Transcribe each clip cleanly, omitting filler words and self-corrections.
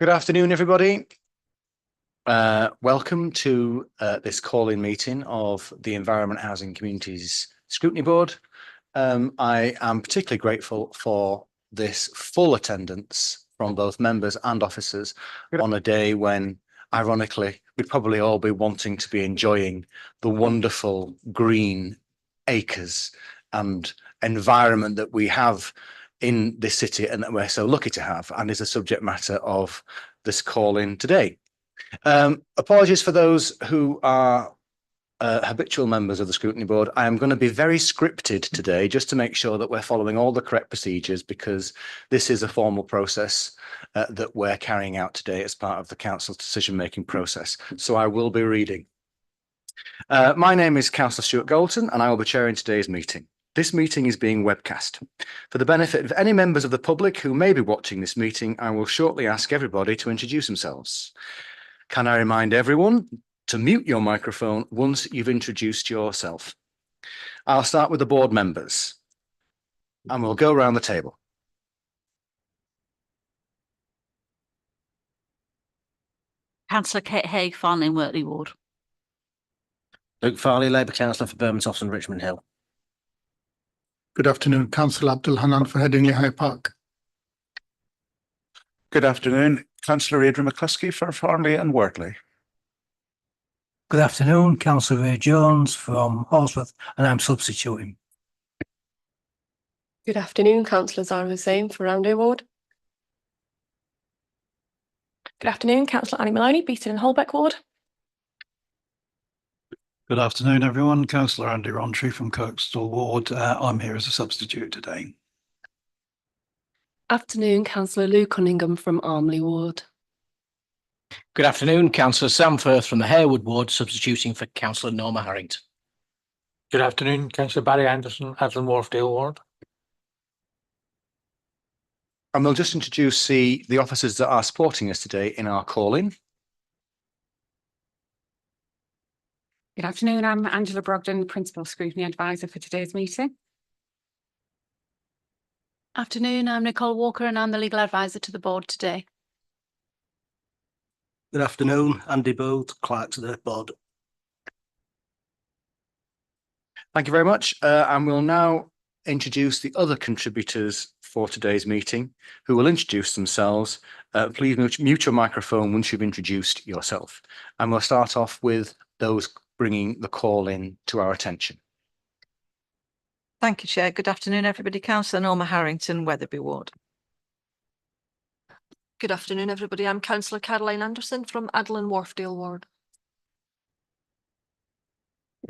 Good afternoon, everybody. Welcome to this call-in meeting of the Environment, Housing Communities Scrutiny Board. I am particularly grateful for this full attendance from both members and officers on a day when, ironically, we'd probably all be wanting to be enjoying the wonderful green acres and environment that we have in this city and that we're so lucky to have, and is the subject matter of this call-in today. Apologies for those who are habitual members of the Scrutiny Board. I am going to be very scripted today just to make sure that we're following all the correct procedures, because this is a formal process that we're carrying out today as part of the Council's decision-making process. So I will be reading. My name is Councillor Stuart Galton and I will be chairing today's meeting. This meeting is being webcast. For the benefit of any members of the public who may be watching this meeting, I will shortly ask everybody to introduce themselves. Can I remind everyone to mute your microphone once you've introduced yourself? I'll start with the board members and we'll go around the table. Councillor Kate Haig, Farnley Wortley Ward. Luke Farley, Labour Councillor for Bermondsey and Richmond Hill. Good afternoon, Councillor Abdul Hanan for Headingley High Park. Good afternoon, Councillor Adrian McCluskey for Farnley and Wortley. Good afternoon, Councillor Ray Jones from Horsworth, and I'm substituting. Good afternoon, Councillor Zara Hussain for Roundhay Ward. Good afternoon, Councillor Annie Maloney, Beaton and Holbeck Ward. Good afternoon, everyone. Councillor Andy Rontry from Kirkstall Ward. I'm here as a substitute today. Afternoon, Councillor Lou Cunningham from Armley Ward. Good afternoon, Councillor Sam Firth from the Harewood Ward, substituting for Councillor Norma Harrington. Good afternoon, Councillor Barry Anderson, Adlan Wharfdale Ward. And we'll just introduce the officers that are supporting us today in our call-in. Good afternoon, I'm Angela Brogden, Principal Scrutiny Advisor for today's meeting. Afternoon, I'm Nicole Walker and I'm the Legal Advisor to the board today. Good afternoon, Andy Booth, Clerk to the board. Thank you very much. And we'll now introduce the other contributors for today's meeting, who will introduce themselves. Please mute your microphone once you've introduced yourself. And we'll start off with those bringing the call in to our attention. Thank you, Chair. Good afternoon, everybody. Councillor Norma Harrington, Wetherby Ward. Good afternoon, everybody. I'm Councillor Caroline Anderson from Adlan Wharfdale Ward.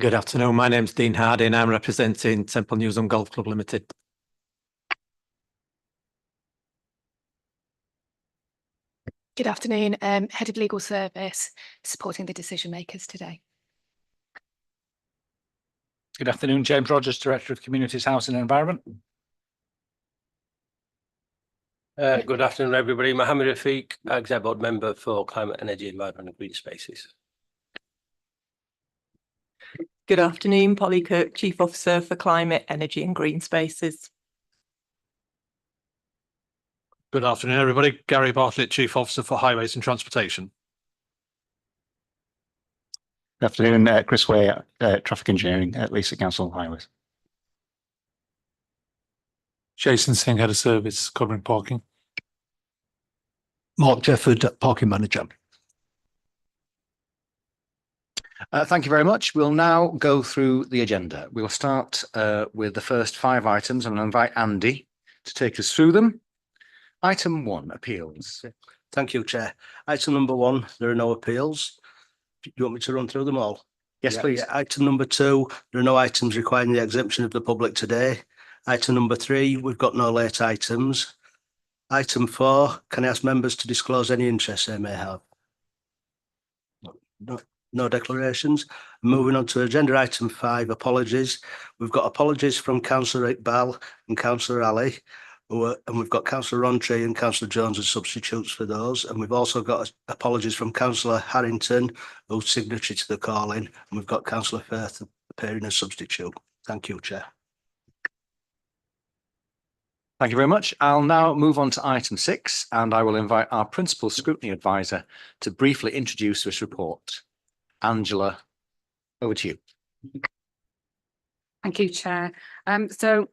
Good afternoon, my name's Dean Hardy and I'm representing Temple News and Golf Club Limited. Good afternoon, Head of Legal Service, supporting the decision makers today. Good afternoon, James Rogers, Director of Communities, Housing and Environment. Good afternoon, everybody. Mohammed Rafiq, Exec Board Member for Climate, Energy, Environment and Green Spaces. Good afternoon, Polly Kirk, Chief Officer for Climate, Energy and Green Spaces. Good afternoon, everybody. Gary Bartlett, Chief Officer for Highways and Transportation. Good afternoon, Chris Way, Traffic Engineering at Leicester Council Highways. Jason Singh, Head of Service, covering parking. Mark Jefford, Parking Manager. Thank you very much. We'll now go through the agenda. We'll start with the first 5 items and I'll invite Andy to take us through them. Item 1, appeals. Thank you, Chair. Item number 1, there are no appeals. Do you want me to run through them all? Yes, please. Yeah. Item number 2, there are no items requiring the exemption of the public today. Item number 3, we've got no late items. Item 4, can I ask members to disclose any interest they may have? No declarations. Moving on to agenda item 5, apologies. We've got apologies from Councillor Iqbal and Councillor Ali, and we've got Councillor Rontry and Councillor Jones as substitutes for those. And we've also got apologies from Councillor Harrington, who's signatory to the call-in, and we've got Councillor Firth appearing as substitute. Thank you, Chair. Thank you very much. I'll now move on to item 6, and I will invite our Principal Scrutiny Advisor to briefly introduce this report. Angela, over to you. Thank you, Chair. So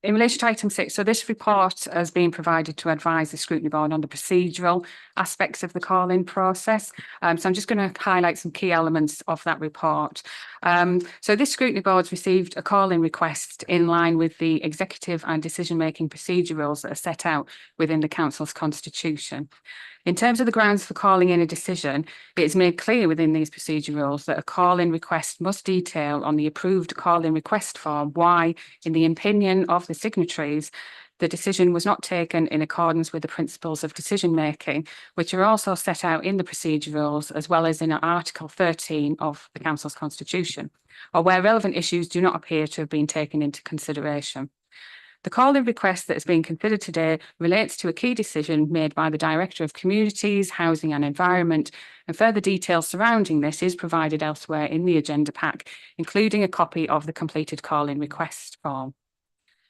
in relation to item 6, so this report has been provided to advise the Scrutiny Board on the procedural aspects of the call-in process. So I'm just going to highlight some key elements of that report. So this Scrutiny Board's received a call-in request in line with the executive and decision-making procedure rules that are set out within the Council's constitution. In terms of the grounds for calling in a decision, it is made clear within these procedure rules that a call-in request must detail on the approved call-in request form why, in the opinion of the signatories, the decision was not taken in accordance with the principles of decision-making, which are also set out in the procedure rules, as well as in Article 13 of the Council's constitution, or where relevant issues do not appear to have been taken into consideration. The call-in request that is being considered today relates to a key decision made by the Director of Communities, Housing and Environment, and further details surrounding this is provided elsewhere in the agenda pack, including a copy of the completed call-in request form.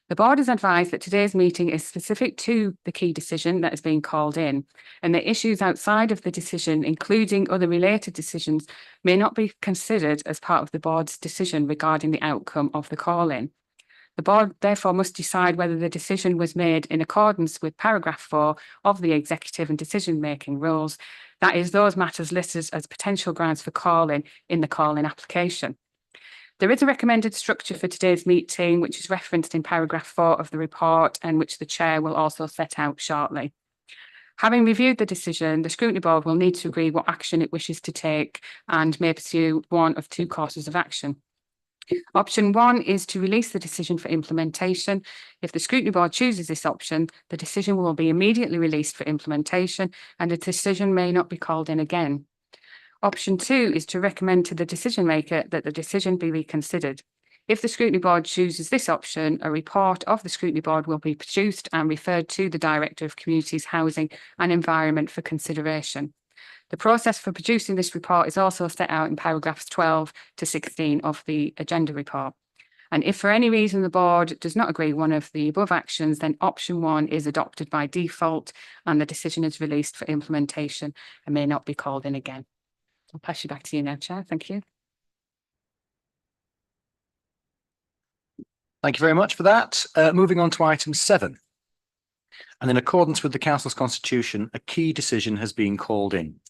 The Board is advised that today's meeting is specific to the key decision that is being called in, and that issues outside of the decision, including other related decisions, may not be considered as part of the Board's decision regarding the outcome of the call-in. The Board therefore must decide whether the decision was made in accordance with paragraph 4 of the executive and decision-making rules, that is, those matters listed as potential grounds for calling in the call-in application. There is a recommended structure for today's meeting, which is referenced in paragraph 4 of the report and which the Chair will also set out shortly. Having reviewed the decision, the Scrutiny Board will need to agree what action it wishes to take and may pursue one of 2 courses of action. Option 1 is to release the decision for implementation. If the Scrutiny Board chooses this option, the decision will be immediately released for implementation and the decision may not be called in again. Option 2 is to recommend to the decision maker that the decision be reconsidered. If the Scrutiny Board chooses this option, a report of the Scrutiny Board will be produced and referred to the Director of Communities, Housing and Environment for consideration. The process for producing this report is also set out in paragraphs 12 to 16 of the agenda report. And if for any reason the Board does not agree with one of the above actions, then option 1 is adopted by default and the decision is released for implementation and may not be called in again. I'll pass you back to you now, Chair. Thank you. Thank you very much for that. Moving on to item 7. And in accordance with the Council's constitution, a key decision has been called in.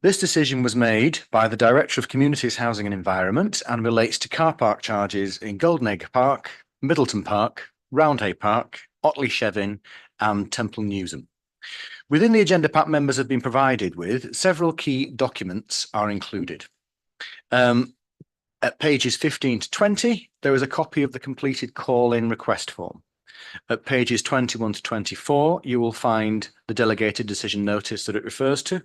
This decision was made by the Director of Communities, Housing and Environment and relates to car park charges in Golden Egg Park, Middleton Park, Roundhay Park, Otley Shevin and Temple Newsham. Within the agenda pack members have been provided with, several key documents are included. At pages 15 to 20, there is a copy of the completed call-in request form. At pages 21 to 24, you will find the delegated decision notice that it refers to.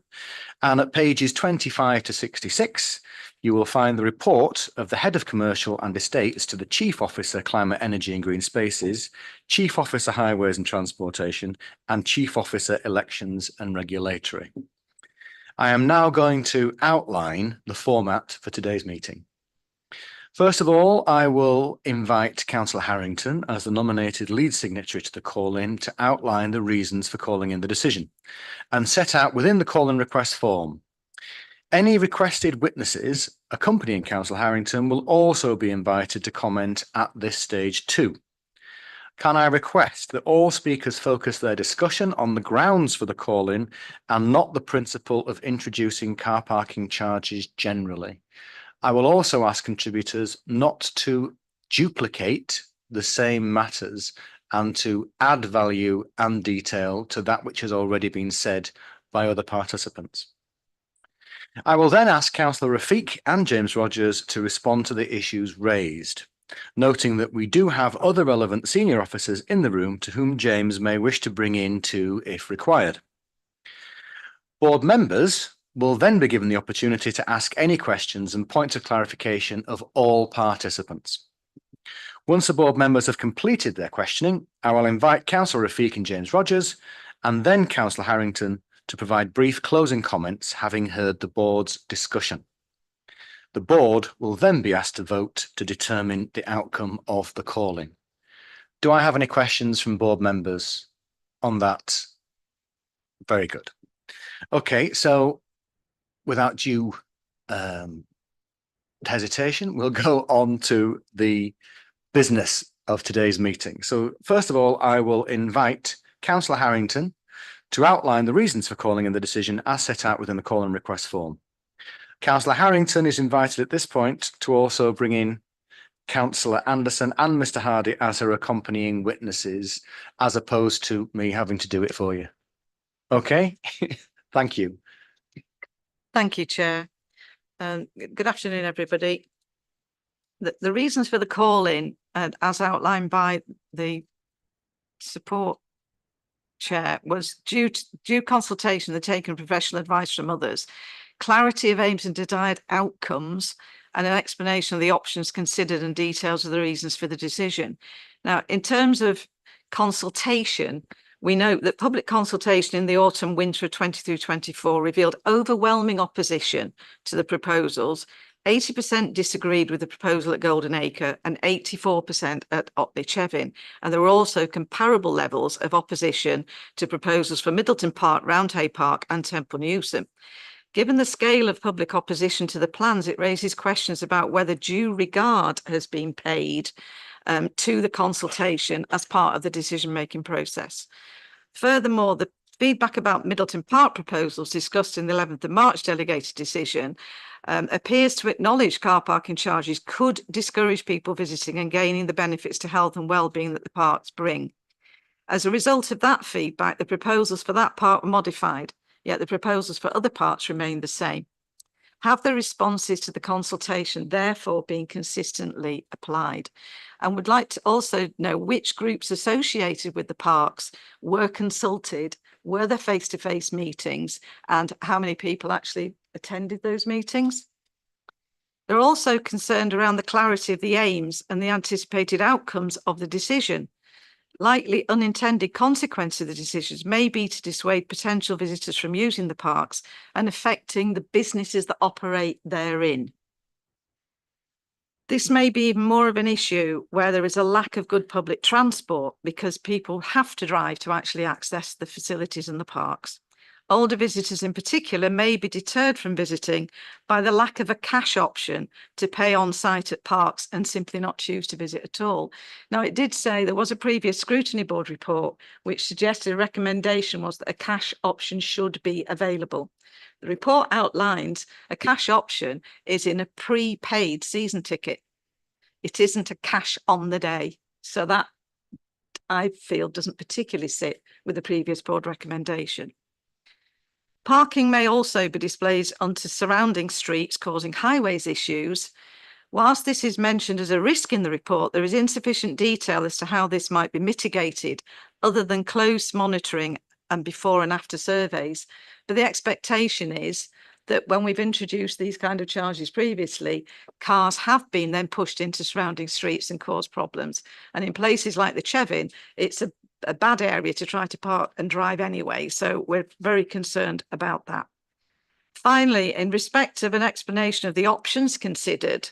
And at pages 25 to 66, you will find the report of the Head of Commercial and Estates to the Chief Officer Climate, Energy and Green Spaces, Chief Officer Highways and Transportation, and Chief Officer Elections and Regulatory. I am now going to outline the format for today's meeting. First of all, I will invite Councillor Harrington as the nominated lead signatory to the call-in to outline the reasons for calling in the decision and set out within the call-in request form. Any requested witnesses accompanying Councillor Harrington will also be invited to comment at this stage too. Can I request that all speakers focus their discussion on the grounds for the call-in and not the principle of introducing car parking charges generally? I will also ask contributors not to duplicate the same matters and to add value and detail to that which has already been said by other participants. I will then ask Councillor Rafiq and James Rogers to respond to the issues raised, noting that we do have other relevant senior officers in the room to whom James may wish to bring in too if required. Board members will then be given the opportunity to ask any questions and points of clarification of all participants. Once the board members have completed their questioning, I will invite Councillor Rafiq and James Rogers and then Councillor Harrington to provide brief closing comments having heard the board's discussion. The board will then be asked to vote to determine the outcome of the calling. Do I have any questions from board members on that? Very good. Okay, so without due hesitation, we'll go on to the business of today's meeting. So first of all, I will invite Councillor Harrington to outline the reasons for calling in the decision as set out within the call and request form. Councillor Harrington is invited at this point to also bring in Councillor Anderson and Mr. Hardy as her accompanying witnesses, as opposed to me having to do it for you. Okay, thank you. Thank you, Chair. Good afternoon, everybody. The reasons for the call-in, as outlined by the support chair, was due consultation, the taken professional advice from others, clarity of aims and desired outcomes, and an explanation of the options considered and details of the reasons for the decision. Now, in terms of consultation, we note that public consultation in the autumn winter of 23-24 revealed overwhelming opposition to the proposals. 80% disagreed with the proposal at Golden Acre and 84% at Otley Chevin. And there were also comparable levels of opposition to proposals for Middleton Park, Roundhay Park and Temple Newsam. Given the scale of public opposition to the plans, it raises questions about whether due regard has been paid to the consultation as part of the decision-making process. Furthermore, the feedback about Middleton Park proposals discussed in the 11th of March delegated decision appears to acknowledge car parking charges could discourage people visiting and gaining the benefits to health and well-being that the parks bring. As a result of that feedback, the proposals for that park were modified, yet the proposals for other parks remain the same. Have the responses to the consultation therefore been consistently applied? And would like to also know which groups associated with the parks were consulted, were there face-to-face meetings, and how many people actually attended those meetings? They're also concerned around the clarity of the aims and the anticipated outcomes of the decision. Likely unintended consequences of the decisions may be to dissuade potential visitors from using the parks and affecting the businesses that operate therein. This may be even more of an issue where there is a lack of good public transport because people have to drive to actually access the facilities and the parks. Older visitors in particular may be deterred from visiting by the lack of a cash option to pay on site at parks and simply not choose to visit at all. Now, it did say there was a previous Scrutiny Board report which suggested a recommendation was that a cash option should be available. The report outlines a cash option is in a prepaid season ticket. It isn't a cash on the day. So that, I feel, doesn't particularly sit with the previous board recommendation. Parking may also be displayed onto surrounding streets, causing highways issues. Whilst this is mentioned as a risk in the report, there is insufficient detail as to how this might be mitigated other than close monitoring and before and after surveys. But the expectation is that when we've introduced these kind of charges previously, cars have been then pushed into surrounding streets and caused problems. And in places like the Chevin, it's a bad area to try to park and drive anyway. So we're very concerned about that. Finally, in respect of an explanation of the options considered,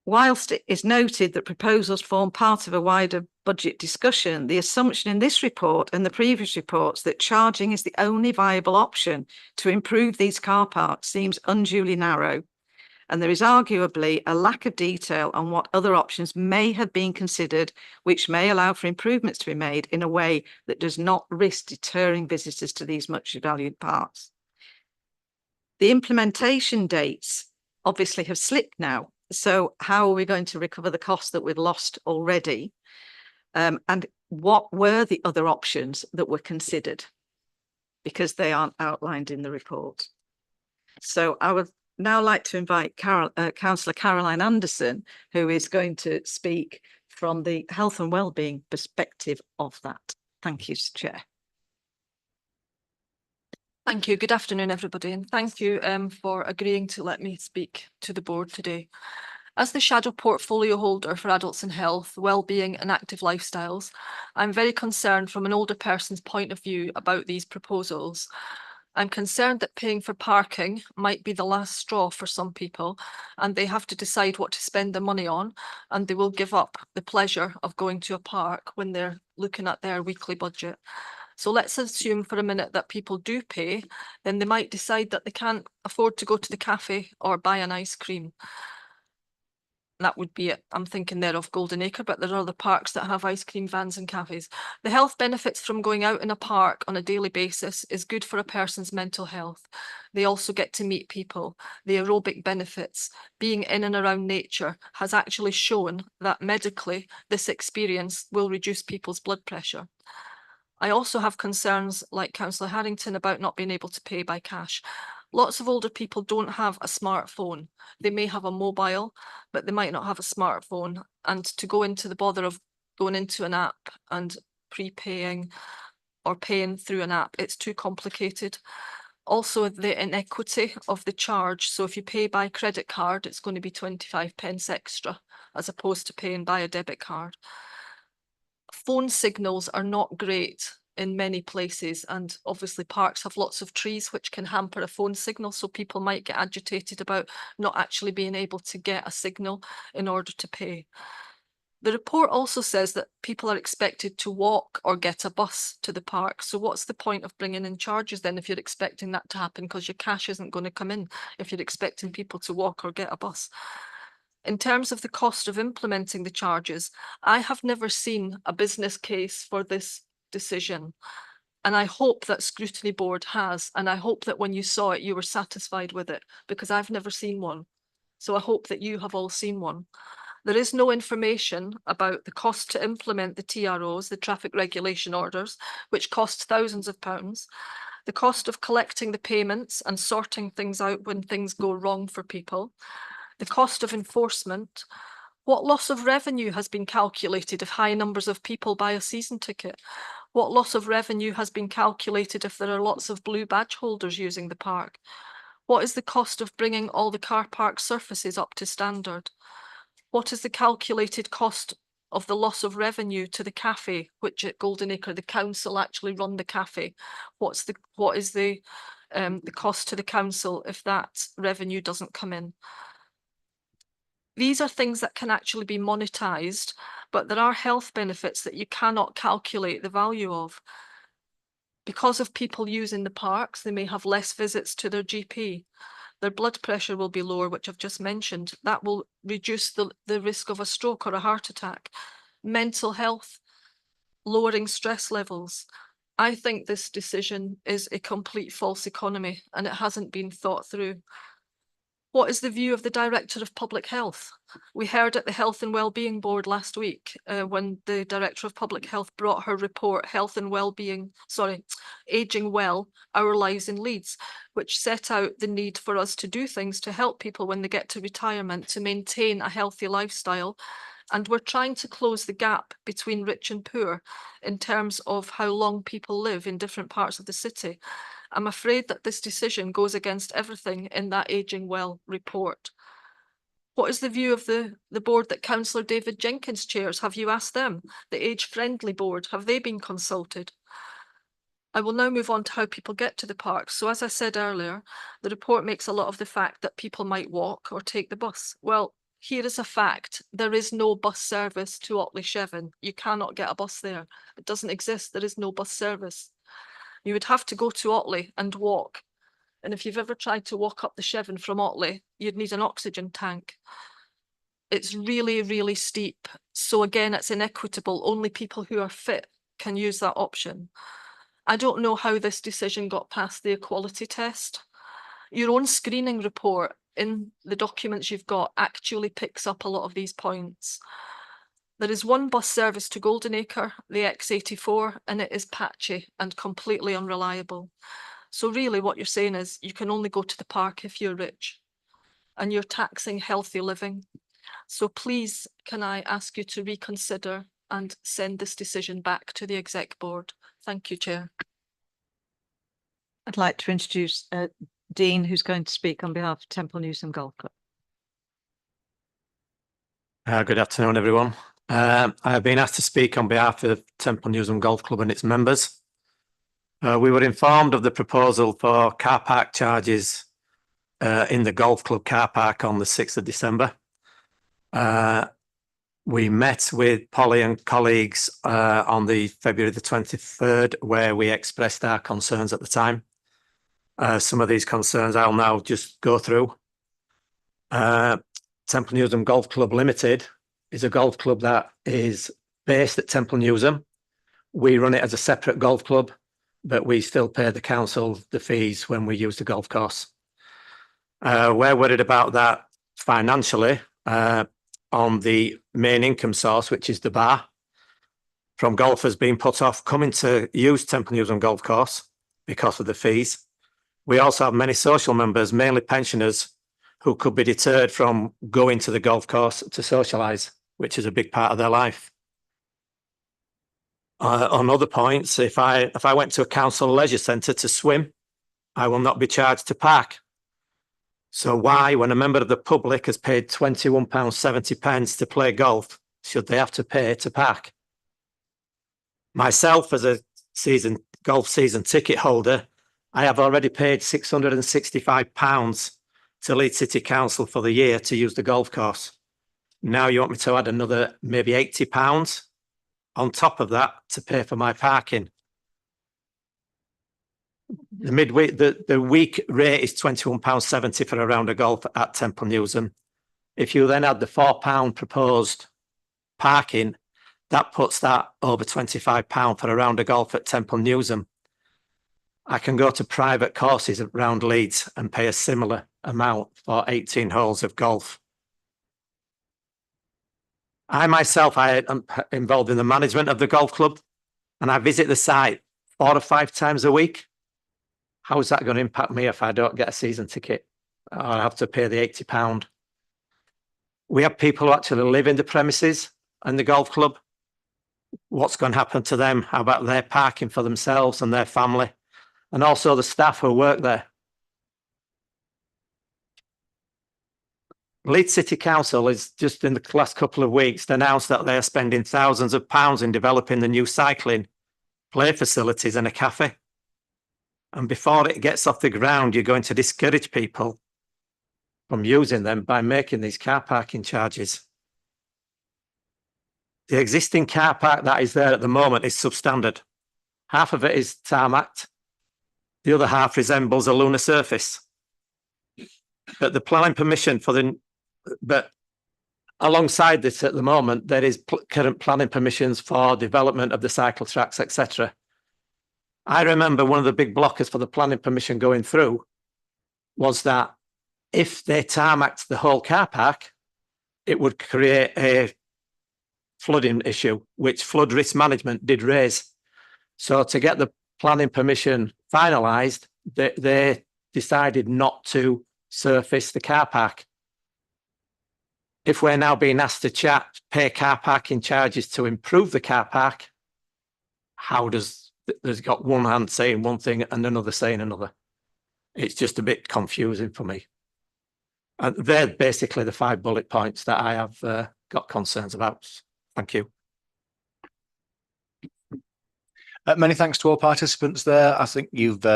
whilst it is noted that proposals form part of a wider budget discussion, the assumption in this report and the previous reports that charging is the only viable option to improve these car parks seems unduly narrow. And there is arguably a lack of detail on what other options may have been considered, which may allow for improvements to be made in a way that does not risk deterring visitors to these much valued parks. The implementation dates obviously have slipped now. So how are we going to recover the costs that we've lost already? And what were the other options that were considered? Because they aren't outlined in the report. So I would now like to invite Councillor Caroline Anderson, who is going to speak from the health and wellbeing perspective of that. Thank you, Chair. Thank you. Good afternoon, everybody, and thank you for agreeing to let me speak to the board today. As the shadow portfolio holder for adults in health, wellbeing and active lifestyles, I'm very concerned from an older person's point of view about these proposals. I'm concerned that paying for parking might be the last straw for some people, and they have to decide what to spend their money on, and they will give up the pleasure of going to a park when they're looking at their weekly budget. So let's assume for a minute that people do pay, then they might decide that they can't afford to go to the cafe or buy an ice cream. That would be it. I'm thinking there of Golden Acre, but there are other parks that have ice cream vans and cafes. The health benefits from going out in a park on a daily basis is good for a person's mental health. They also get to meet people. The aerobic benefits, being in and around nature, has actually shown that medically this experience will reduce people's blood pressure. I also have concerns, like Councillor Harrington, about not being able to pay by cash. Lots of older people don't have a smartphone. They may have a mobile, but they might not have a smartphone. And to go into the bother of going into an app and prepaying or paying through an app, it's too complicated. Also, the inequity of the charge. So if you pay by credit card, it's going to be 25 pence extra as opposed to paying by a debit card. Phone signals are not great in many places, and obviously parks have lots of trees which can hamper a phone signal, so people might get agitated about not actually being able to get a signal in order to pay. The report also says that people are expected to walk or get a bus to the park. So what's the point of bringing in charges then if you're expecting that to happen, because your cash isn't going to come in if you're expecting people to walk or get a bus? In terms of the cost of implementing the charges, I have never seen a business case for this decision. And I hope that Scrutiny Board has, and I hope that when you saw it, you were satisfied with it, because I've never seen one. So I hope that you have all seen one. There is no information about the cost to implement the TROs, the traffic regulation orders, which cost thousands of pounds, the cost of collecting the payments and sorting things out when things go wrong for people, the cost of enforcement. What loss of revenue has been calculated if high numbers of people buy a season ticket? What loss of revenue has been calculated if there are lots of blue badge holders using the park? What is the cost of bringing all the car park surfaces up to standard? What is the calculated cost of the loss of revenue to the cafe, which at Golden Acre, the council actually run the cafe? What is the cost to the council if that revenue doesn't come in? These are things that can actually be monetized, but there are health benefits that you cannot calculate the value of. Because of people using the parks, they may have less visits to their GP. Their blood pressure will be lower, which I've just mentioned. That will reduce the risk of a stroke or a heart attack. Mental health, lowering stress levels. I think this decision is a complete false economy and it hasn't been thought through. What is the view of the Director of Public Health? We heard at the Health and Wellbeing Board last week when the Director of Public Health brought her report, Ageing Well, Our Lives in Leeds, which set out the need for us to do things to help people when they get to retirement, to maintain a healthy lifestyle. And we're trying to close the gap between rich and poor in terms of how long people live in different parts of the city. I'm afraid that this decision goes against everything in that Ageing Well report. What is the view of the board that Councillor David Jenkins chairs? Have you asked them? The Age Friendly Board, have they been consulted? I will now move on to how people get to the park. So as I said earlier, the report makes a lot of the fact that people might walk or take the bus. Well, here is a fact. There is no bus service to Otley Shevin. You cannot get a bus there. It doesn't exist. There is no bus service. You would have to go to Otley and walk. And if you've ever tried to walk up the Shevin from Otley, you'd need an oxygen tank. It's really, really steep. So again, it's inequitable. Only people who are fit can use that option. I don't know how this decision got past the equality test. Your own screening report in the documents you've got actually picks up a lot of these points. There is one bus service to Golden Acre, the X84, and it is patchy and completely unreliable. So really what you're saying is you can only go to the park if you're rich and you're taxing healthy living. So please, can I ask you to reconsider and send this decision back to the Exec Board? Thank you, Chair. I'd like to introduce Dean, who's going to speak on behalf of Temple Newsam Golf Club. Good afternoon, everyone. I have been asked to speak on behalf of Temple Newsam Golf Club and its members. We were informed of the proposal for car park charges in the golf club car park on the 6th of December. We met with Polly and colleagues on the February the 23rd, where we expressed our concerns at the time. Some of these concerns I'll now just go through. Temple Newsam Golf Club Limited is a golf club that is based at Temple Newsam. We run it as a separate golf club, but we still pay the council the fees when we use the golf course. We're worried about that financially on the main income source, which is the bar, from golfers being put off coming to use Temple Newsam Golf Course because of the fees. We also have many social members, mainly pensioners, who could be deterred from going to the golf course to socialise, which is a big part of their life. On other points, if I went to a council leisure centre to swim, I will not be charged to park. So why, when a member of the public has paid £21.70 to play golf, should they have to pay to park? Myself, as a golf season ticket holder, I have already paid £665 to Leeds City Council for the year to use the golf course. Now you want me to add another maybe £80 on top of that to pay for my parking. The midweek, the week rate is £21.70 for a round of golf at Temple Newsam. If you then add the £4 proposed parking, that puts that over £25 for a round of golf at Temple Newsam. I can go to private courses around Leeds and pay a similar amount for 18 holes of golf. I myself, I am involved in the management of the golf club, and I visit the site 4 or 5 times a week. How is that going to impact me if I don't get a season ticket or I have to pay the £80? We have people who actually live in the premises and the golf club. What's going to happen to them? How about their parking for themselves and their family? And also the staff who work there. Leeds City Council is just in the last couple of weeks announced that they are spending thousands of pounds in developing the new cycling play facilities and a cafe. And before it gets off the ground, you're going to discourage people from using them by making these car parking charges. The existing car park that is there at the moment is substandard. Half of it is tarmacked. The other half resembles a lunar surface. But the planning permission but alongside this at the moment, there is current planning permissions for development of the cycle tracks, etc. I remember one of the big blockers for the planning permission going through was that if they tarmacked the whole car park, it would create a flooding issue, which flood risk management did raise. So to get the planning permission finalised, they decided not to surface the car park. If we're now being asked to pay car parking charges to improve the car park, how does there's got one hand saying one thing and another saying another? It's just a bit confusing for me. And they're basically the 5 bullet points that I have got concerns about. Thank you. Many thanks to all participants there. I think you've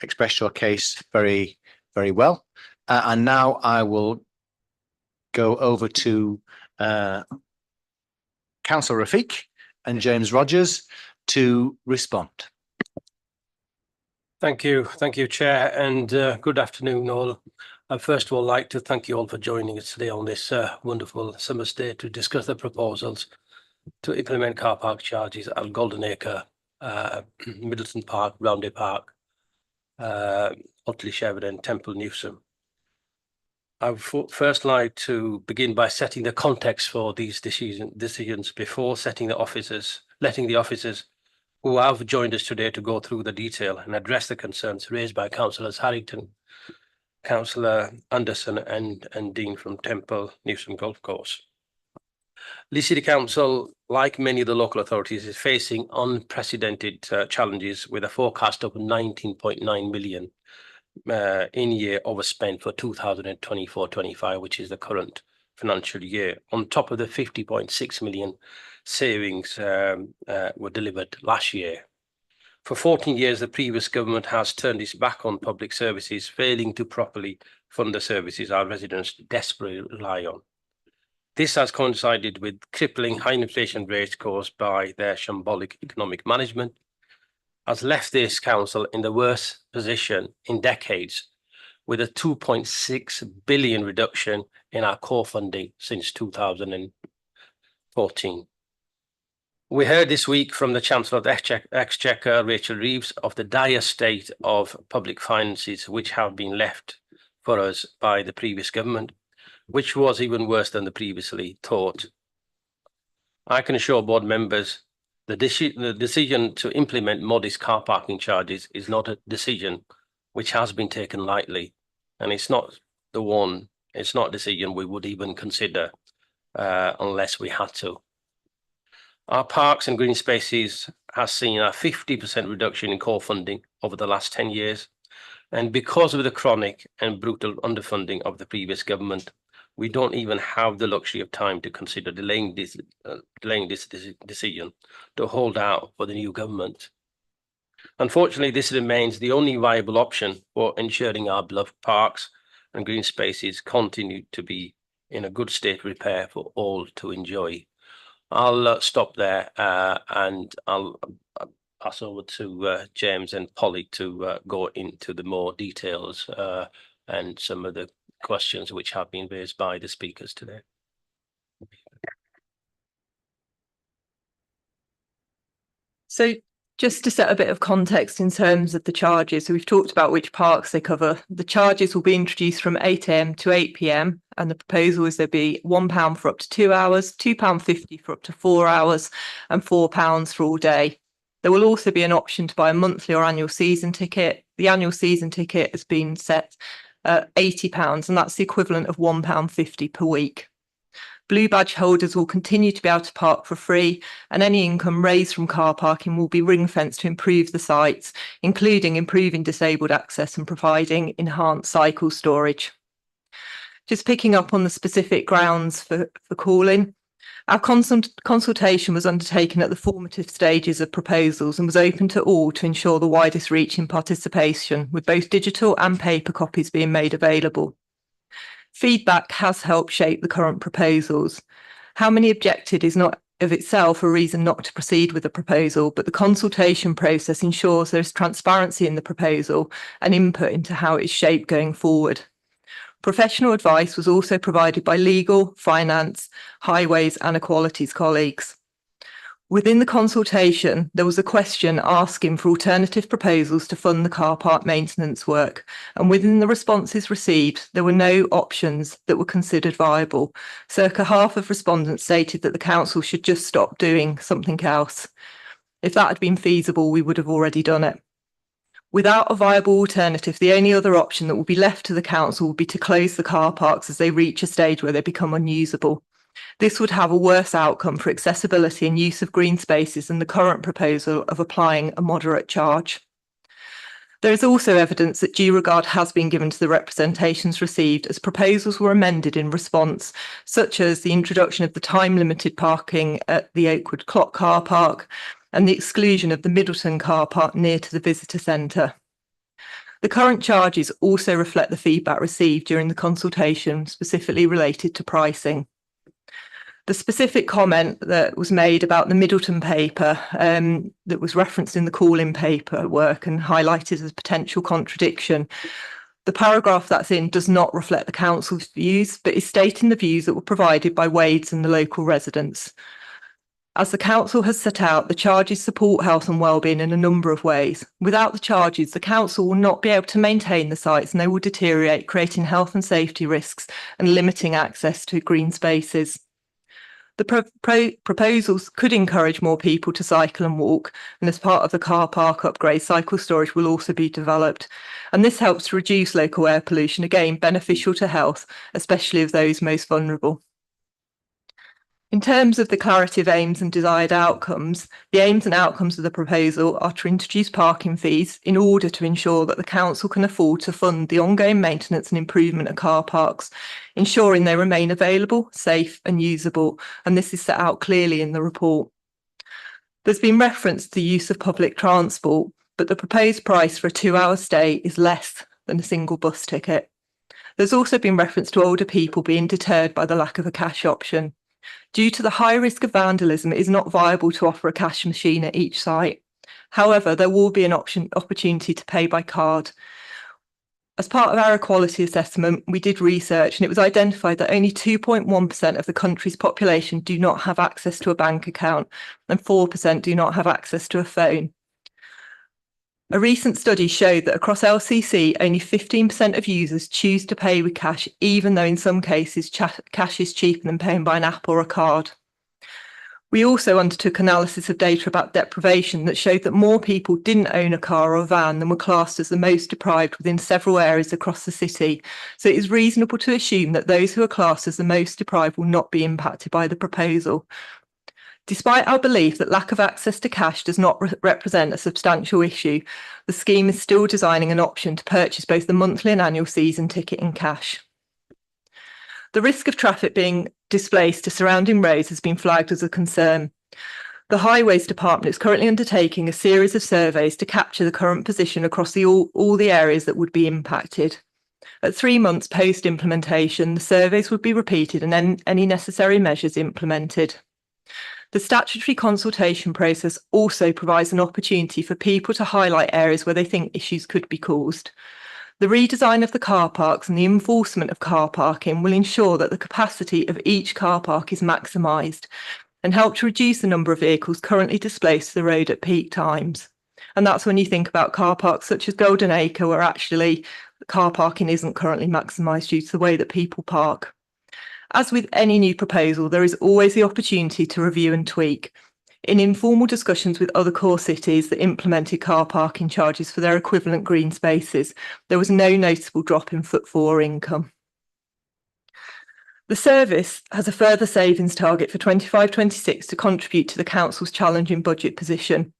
expressed your case very, very well. And now I will go over to Councillor Rafiq and James Rogers to respond. Thank you, Chair, and good afternoon all. I'd first of all like to thank you all for joining us today on this wonderful summer's day to discuss the proposals to implement car park charges at Golden Acre, Middleton Park, Roundhay Park, Otley Sheridan, Temple Newsam. I would first like to begin by setting the context for these decisions before letting the officers who have joined us today to go through the detail and address the concerns raised by Councillors Harrington, Councillor Anderson and Dean from Temple Newsam Golf Course. Leeds City Council, like many of the local authorities, is facing unprecedented challenges with a forecast of 19.9 million in-year overspend for 2024-25, which is the current financial year, on top of the 50.6 million savings were delivered last year. For 14 years, the previous government has turned its back on public services, failing to properly fund the services our residents desperately rely on. This has coincided with crippling high inflation rates caused by their shambolic economic management, has left this council in the worst position in decades, with a 2.6 billion reduction in our core funding since 2014. We heard this week from the Chancellor of the Exchequer, Rachel Reeves, of the dire state of public finances which have been left for us by the previous government, which was even worse than the previously thought. I can assure board members the decision to implement modest car parking charges is not a decision which has been taken lightly, and it's not a decision we would even consider unless we had to. Our parks and green spaces has seen a 50% reduction in core funding over the last 10 years. And because of the chronic and brutal underfunding of the previous government, we don't even have the luxury of time to consider delaying this decision to hold out for the new government. Unfortunately, this remains the only viable option for ensuring our beloved parks and green spaces continue to be in a good state of repair for all to enjoy. I'll stop there and I'll pass over to James and Polly to go into the more details and some of the questions which have been raised by the speakers today. So just to set a bit of context in terms of the charges, so we've talked about which parks they cover. The charges will be introduced from 8 AM to 8 PM, and the proposal is there'll be £1 for up to 2 hours, £2.50 for up to 4 hours, and £4 for all day. There will also be an option to buy a monthly or annual season ticket. The annual season ticket has been set at £80, and that's the equivalent of £1.50 per week. Blue badge holders will continue to be able to park for free, and any income raised from car parking will be ring-fenced to improve the sites, including improving disabled access and providing enhanced cycle storage. Just picking up on the specific grounds for calling, our consultation was undertaken at the formative stages of proposals and was open to all to ensure the widest reaching participation, with both digital and paper copies being made available. Feedback has helped shape the current proposals. How many objected is not of itself a reason not to proceed with the proposal, but the consultation process ensures there is transparency in the proposal and input into how it is shaped going forward. Professional advice was also provided by legal, finance, highways and equalities colleagues. Within the consultation, there was a question asking for alternative proposals to fund the car park maintenance work, and within the responses received, there were no options that were considered viable. Circa half of respondents stated that the council should just stop doing something else. If that had been feasible, we would have already done it. Without a viable alternative, the only other option that will be left to the council will be to close the car parks as they reach a stage where they become unusable. This would have a worse outcome for accessibility and use of green spaces than the current proposal of applying a moderate charge. There is also evidence that due regard has been given to the representations received as proposals were amended in response, such as the introduction of the time-limited parking at the Oakwood Clock car park and the exclusion of the Middleton car park near to the visitor centre. The current charges also reflect the feedback received during the consultation, specifically related to pricing. The specific comment that was made about the Middleton paper that was referenced in the call-in paperwork and highlighted as a potential contradiction. The paragraph that's in does not reflect the council's views, but is stating the views that were provided by Wades and the local residents. As the council has set out, the charges support health and wellbeing in a number of ways. Without the charges, the council will not be able to maintain the sites and they will deteriorate, creating health and safety risks and limiting access to green spaces. The proposals could encourage more people to cycle and walk, and as part of the car park upgrade, cycle storage will also be developed. And this helps to reduce local air pollution, again beneficial to health, especially of those most vulnerable. In terms of the clarity of aims and desired outcomes, the aims and outcomes of the proposal are to introduce parking fees in order to ensure that the council can afford to fund the ongoing maintenance and improvement of car parks, ensuring they remain available, safe and usable, and this is set out clearly in the report. There's been reference to the use of public transport, but the proposed price for a 2-hour stay is less than a single bus ticket. There's also been reference to older people being deterred by the lack of a cash option. Due to the high risk of vandalism, it is not viable to offer a cash machine at each site. However, there will be an opportunity to pay by card. As part of our equality assessment, we did research and it was identified that only 2.1% of the country's population do not have access to a bank account and 4% do not have access to a phone. A recent study showed that across LCC, only 15% of users choose to pay with cash, even though in some cases cash is cheaper than paying by an app or a card. We also undertook analysis of data about deprivation that showed that more people didn't own a car or a van than were classed as the most deprived within several areas across the city. So it is reasonable to assume that those who are classed as the most deprived will not be impacted by the proposal. Despite our belief that lack of access to cash does not represent a substantial issue, the scheme is still designing an option to purchase both the monthly and annual season ticket in cash. The risk of traffic being displaced to surrounding roads has been flagged as a concern. The Highways Department is currently undertaking a series of surveys to capture the current position across all the areas that would be impacted. At 3 months post-implementation, the surveys would be repeated and any necessary measures implemented. The statutory consultation process also provides an opportunity for people to highlight areas where they think issues could be caused. The redesign of the car parks and the enforcement of car parking will ensure that the capacity of each car park is maximised and help to reduce the number of vehicles currently displaced to the road at peak times. And that's when you think about car parks such as Golden Acre, where actually car parking isn't currently maximised due to the way that people park. As with any new proposal, there is always the opportunity to review and tweak. In informal discussions with other core cities that implemented car parking charges for their equivalent green spaces, there was no noticeable drop in footfall or income. The service has a further savings target for 25-26 to contribute to the council's challenging budget position.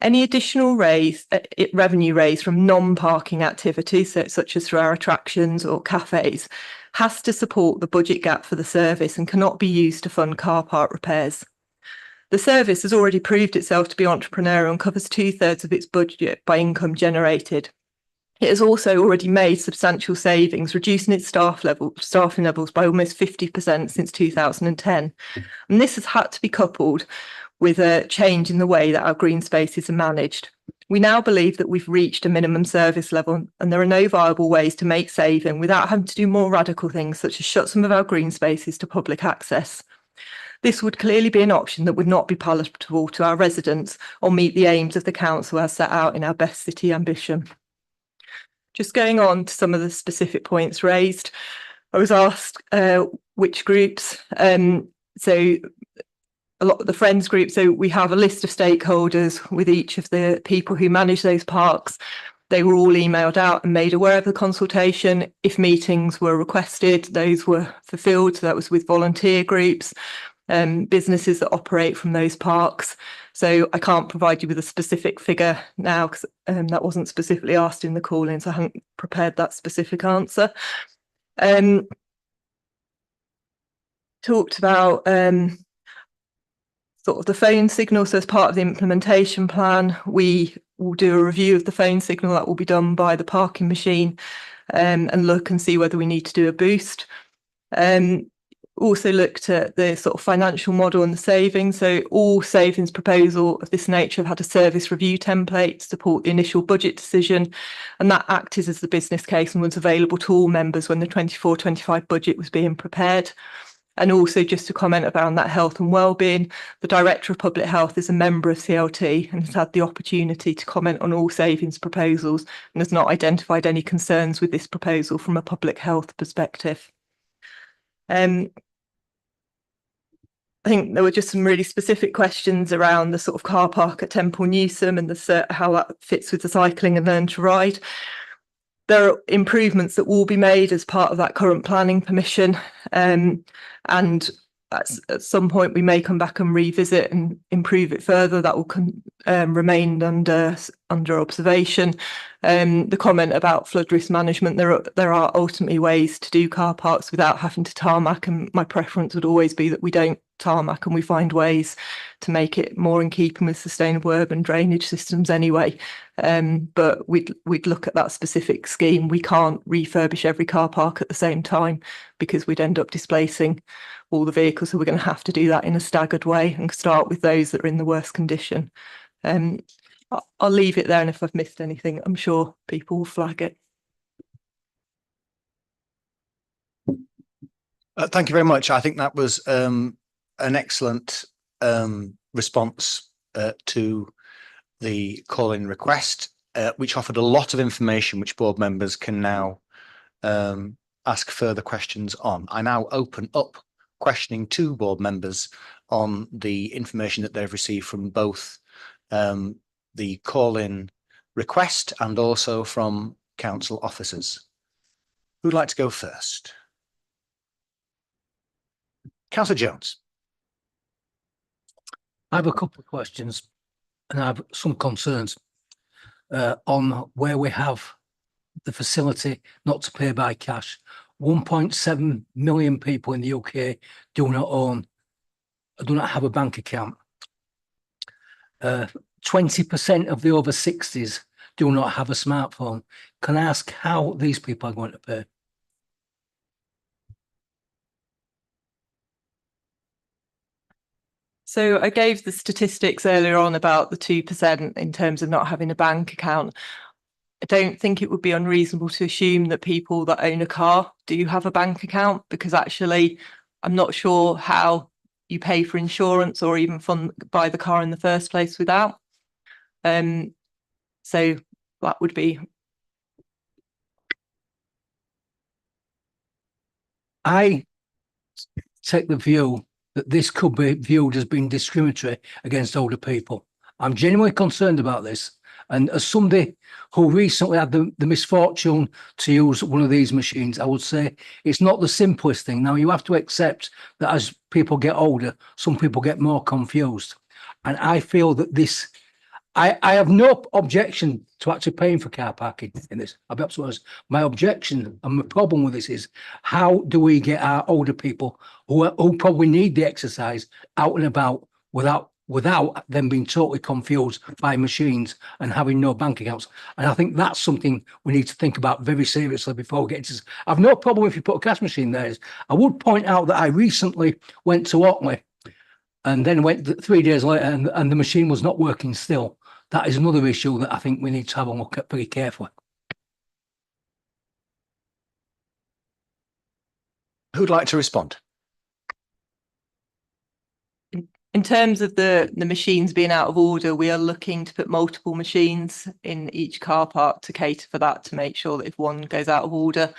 Any additional revenue raised from non-parking activities, such as through our attractions or cafes, has to support the budget gap for the service and cannot be used to fund car park repairs. The service has already proved itself to be entrepreneurial and covers 2/3 of its budget by income generated. It has also already made substantial savings, reducing its staffing levels by almost 50% since 2010. And this has had to be coupled with a change in the way that our green spaces are managed. We now believe that we've reached a minimum service level and there are no viable ways to make saving without having to do more radical things such as shut some of our green spaces to public access. This would clearly be an option that would not be palatable to our residents or meet the aims of the council as set out in our Best City ambition. Just going on to some of the specific points raised, I was asked which groups. So a lot of the Friends group, so we have a list of stakeholders with each of the people who manage those parks. They were all emailed out and made aware of the consultation. If meetings were requested, those were fulfilled. So that was with volunteer groups, businesses that operate from those parks. So I can't provide you with a specific figure now because that wasn't specifically asked in the call-in, so I haven't prepared that specific answer. Talked about sort of the phone signal. So as part of the implementation plan, we will do a review of the phone signal. That will be done by the parking machine and look and see whether we need to do a boost. Also looked at the sort of financial model and the savings. So all savings proposal of this nature have had a service review template to support the initial budget decision, and that acted as the business case and was available to all members when the 24-25 budget was being prepared. And also just to comment around that health and wellbeing, the Director of Public Health is a member of CLT and has had the opportunity to comment on all savings proposals and has not identified any concerns with this proposal from a public health perspective. I think there were just some really specific questions around the sort of car park at Temple Newsome and how that fits with the cycling and learn to ride. There are improvements that will be made as part of that current planning permission, and at some point we may come back and revisit and improve it further. That will remain under observation. The comment about flood risk management, there are ultimately ways to do car parks without having to tarmac, and my preference would always be that we don't tarmac, and we find ways to make it more in keeping with sustainable urban drainage systems anyway. But we'd look at that specific scheme. We can't refurbish every car park at the same time because we'd end up displacing all the vehicles. So we're going to have to do that in a staggered way and start with those that are in the worst condition. I'll leave it there, and if I've missed anything, I'm sure people will flag it. Thank you very much. I think that was an excellent response to the call-in request, which offered a lot of information which board members can now ask further questions on. I now open up questioning to board members on the information that they've received from both the call-in request and also from council officers. Who'd like to go first? Councillor Jones. I have a couple of questions and I have some concerns on where we have the facility not to pay by cash. 1.7 million people in the UK do not have a bank account. 20% of the over 60s do not have a smartphone. Can I ask how these people are going to pay? So I gave the statistics earlier on about the 2% in terms of not having a bank account. I don't think it would be unreasonable to assume that people that own a car do have a bank account, because actually I'm not sure how you pay for insurance or even buy the car in the first place without. So that would be. I take the view that this could be viewed as being discriminatory against older people. I'm genuinely concerned about this. And as somebody who recently had the misfortune to use one of these machines, I would say it's not the simplest thing. Now, you have to accept that as people get older, some people get more confused. And I feel that this, I have no objection to actually paying for car parking in this. I'll be absolutely honest. My objection and my problem with this is, how do we get our older people who probably need the exercise out and about without them being totally confused by machines and having no bank accounts? And I think that's something we need to think about very seriously before we get into this. I've no problem if you put a cash machine there. I would point out that I recently went to Otley and then went 3 days later and the machine was not working still. That is another issue that I think we need to have a look at pretty carefully. Who'd like to respond? In terms of the machines being out of order, we are looking to put multiple machines in each car park to cater for that, to make sure that if one goes out of order,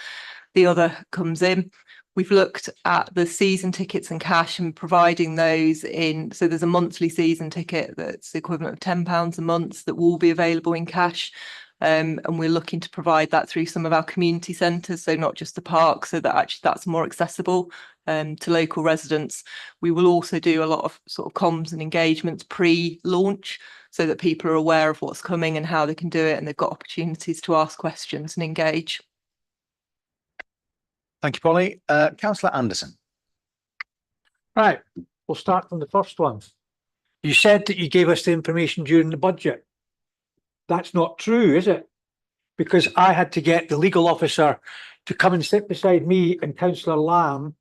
the other comes in. We've looked at the season tickets and cash and providing those in. So there's a monthly season ticket that's the equivalent of £10 a month that will be available in cash. And we're looking to provide that through some of our community centres, so not just the park, so that actually that's more accessible to local residents. We will also do a lot of sort of comms and engagements pre-launch, so that people are aware of what's coming and how they can do it, and they've got opportunities to ask questions and engage. Thank you, Polly. Councillor Anderson. Right, we'll start from the first one. You said that you gave us the information during the budget. That's not true, is it? Because I had to get the legal officer to come and sit beside me and Councillor Lamb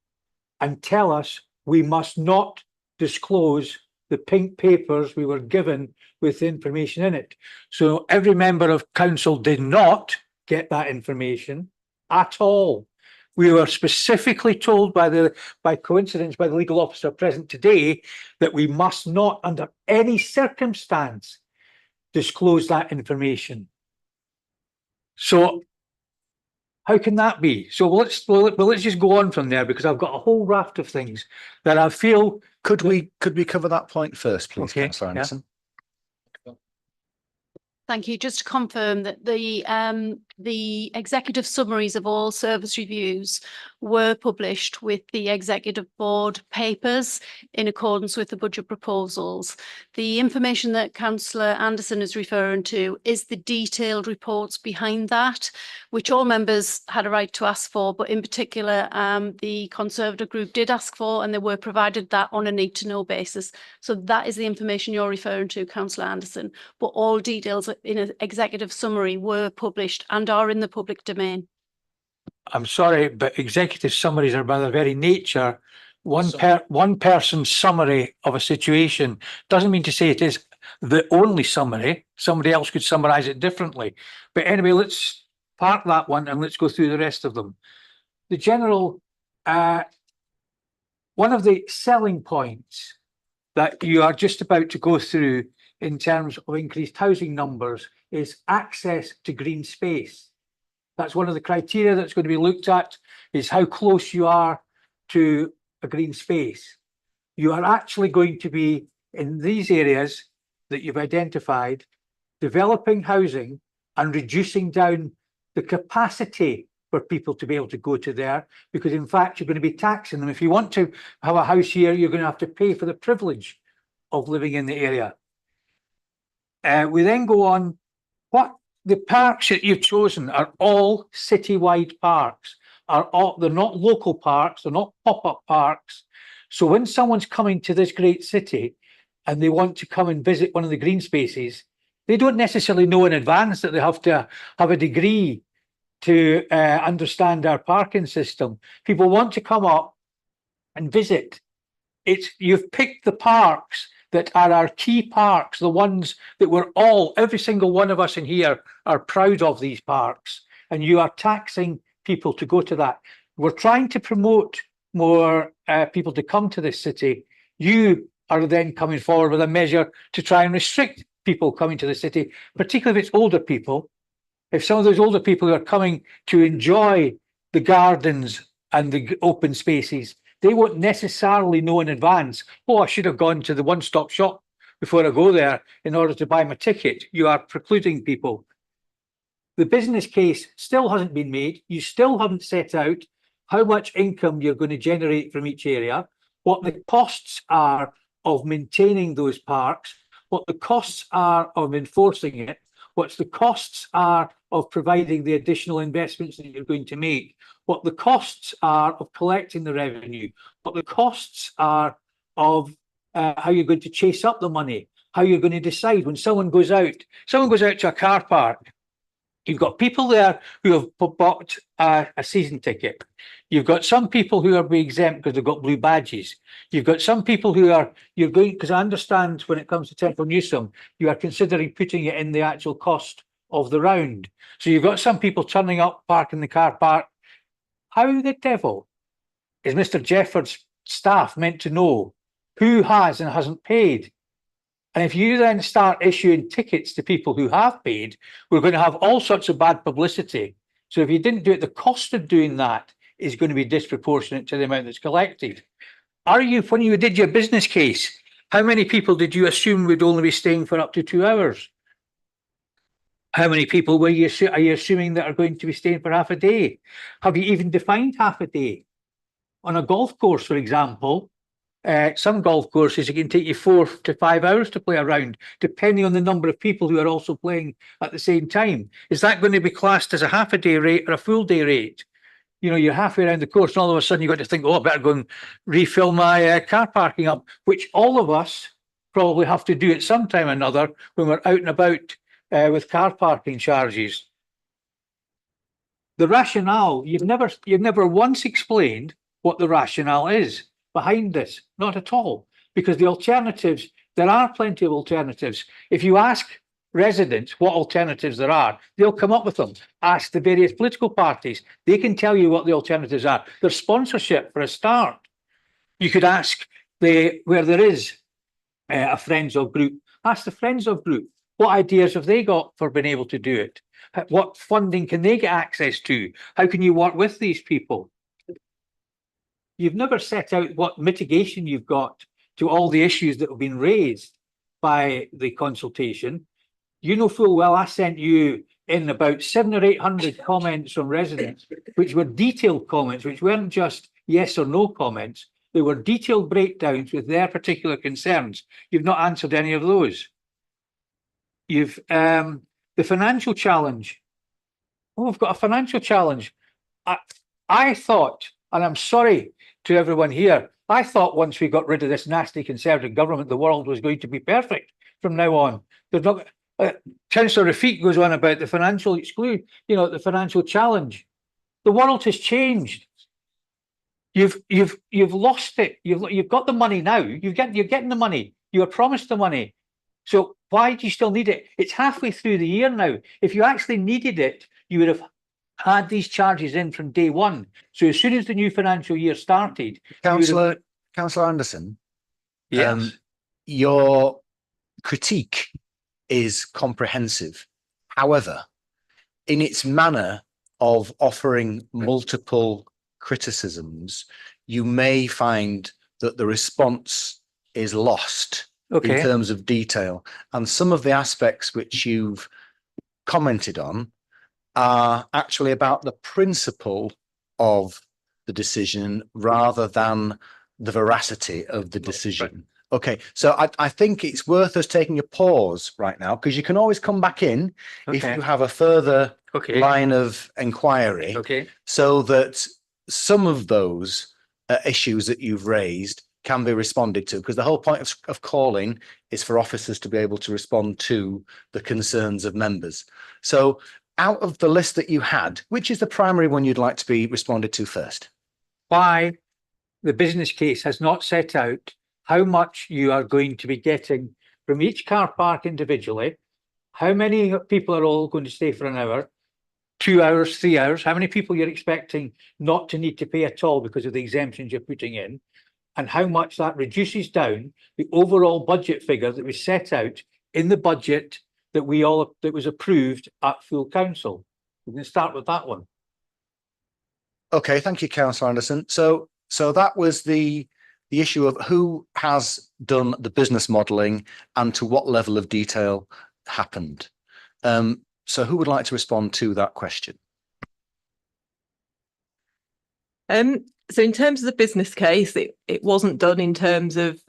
and tell us we must not disclose the pink papers we were given with the information in it. So every member of council did not get that information at all. We were specifically told by coincidence by the legal officer present today that we must not under any circumstance disclose that information. So how can that be? So let's just go on from there, because I've got a whole raft of things that I feel. Could we cover that point first, please, Okay, Councillor Anderson? Thank you. Just to confirm that the executive summaries of all service reviews were published with the Executive Board papers in accordance with the budget proposals. The information that Councillor Anderson is referring to is the detailed reports behind that, which all members had a right to ask for, but in particular, the Conservative group did ask for, and they were provided that on a need-to-know basis. So that is the information you're referring to, Councillor Anderson, but all details in an executive summary were published and are in the public domain. I'm sorry, but executive summaries are by their very nature one person's summary of a situation. Doesn't mean to say it is the only summary. Somebody else could summarize it differently. But anyway, let's park that one and let's go through the rest of them. The general, one of the selling points that you are just about to go through in terms of increased housing numbers is access to green space. That's one of the criteria that's going to be looked at, is how close you are to a green space. You are actually going to be in these areas that you've identified, developing housing and reducing down the capacity for people to be able to go to there, because in fact you're going to be taxing them. If you want to have a house here, you're going to have to pay for the privilege of living in the area. We then go on, what the parks that you've chosen are all citywide parks. They're not local parks, they're not pop-up parks. So when someone's coming to this great city and they want to come and visit one of the green spaces, they don't necessarily know in advance that they have to have a degree to understand our parking system. People want to come up and visit. You've picked the parks that are our key parks, the ones that every single one of us in here are proud of these parks, and you are taxing people to go to that. We're trying to promote more people to come to this city. You are then coming forward with a measure to try and restrict people coming to the city, particularly if it's older people. If some of those older people who are coming to enjoy the gardens and the open spaces, they won't necessarily know in advance, oh, I should have gone to the one-stop shop before I go there in order to buy my ticket. You are precluding people. The business case still hasn't been made. You still haven't set out how much income you're going to generate from each area, what the costs are of maintaining those parks, what the costs are of enforcing it, what the costs are of providing the additional investments that you're going to make, what the costs are of collecting the revenue, what the costs are of how you're going to chase up the money, how you're going to decide when someone goes out to a car park. You've got people there who have bought a season ticket. You've got some people who are being exempt because they've got blue badges. You've got some people who because I understand when it comes to Temple Newsome, you are considering putting it in the actual cost of the round. So you've got some people turning up, parking the car park. How the devil is Mr. Jefford's staff meant to know who has and hasn't paid? And if you then start issuing tickets to people who have paid, we're going to have all sorts of bad publicity. So if you didn't do it, the cost of doing that is going to be disproportionate to the amount that's collected. When you did your business case, how many people did you assume would only be staying for up to 2 hours? How many people are you assuming that are going to be staying for half a day? Have you even defined half a day? On a golf course, for example, some golf courses, it can take you 4 to 5 hours to play a round, depending on the number of people who are also playing at the same time. Is that going to be classed as a half a day rate or a full day rate? You know, you're halfway around the course and all of a sudden you've got to think, oh, I better go and refill my car parking up, which all of us probably have to do at some time or another when we're out and about with car parking charges. The rationale, you've never once explained what the rationale is behind this, not at all, because the alternatives, there are plenty of alternatives. If you ask residents what alternatives there are, they'll come up with them. Ask the various political parties, they can tell you what the alternatives are. There's sponsorship for a start. You could ask where there is a Friends of group, ask the Friends of group, what ideas have they got for being able to do it? What funding can they get access to? How can you work with these people? You've never set out what mitigation you've got to all the issues that have been raised by the consultation. You know full well I sent you in about 700 or 800 comments from residents, which were detailed comments, which weren't just yes or no comments. They were detailed breakdowns with their particular concerns. You've not answered any of those. You've the financial challenge. Oh, we've got a financial challenge. I thought, and I'm sorry to everyone here, I thought once we got rid of this nasty Conservative government, the world was going to be perfect from now on. There's not. Councillor Rafiq goes on about the financial the financial challenge. The world has changed. You've lost it. You've got the money now. You're getting the money. You were promised the money. So why do you still need it? It's halfway through the year now. If you actually needed it, you would have had these charges in from day one. So as soon as the new financial year started, Councillor Anderson, yes, your critique is comprehensive. However, in its manner of offering multiple criticisms, you may find that the response is lost in terms of detail. And some of the aspects which you've commented on are actually about the principle of the decision rather than the veracity of the decision. Okay, so I think it's worth us taking a pause right now, because you can always come back in if you have a further line of inquiry, so that some of those issues that you've raised can be responded to, because the whole point of calling is for officers to be able to respond to the concerns of members. So out of the list that you had, which is the primary one you'd like to be responded to first? Why the business case has not set out how much you are going to be getting from each car park individually, how many people are all going to stay for an hour, 2 hours, 3 hours, how many people you're expecting not to need to pay at all because of the exemptions you're putting in, and how much that reduces down the overall budget figure that was set out in the budget that was approved at full council. We can start with that one. Okay, thank you, Councillor Anderson. So that was the issue of who has done the business modelling and to what level of detail happened. So who would like to respond to that question? So in terms of the business case, it wasn't done in terms of,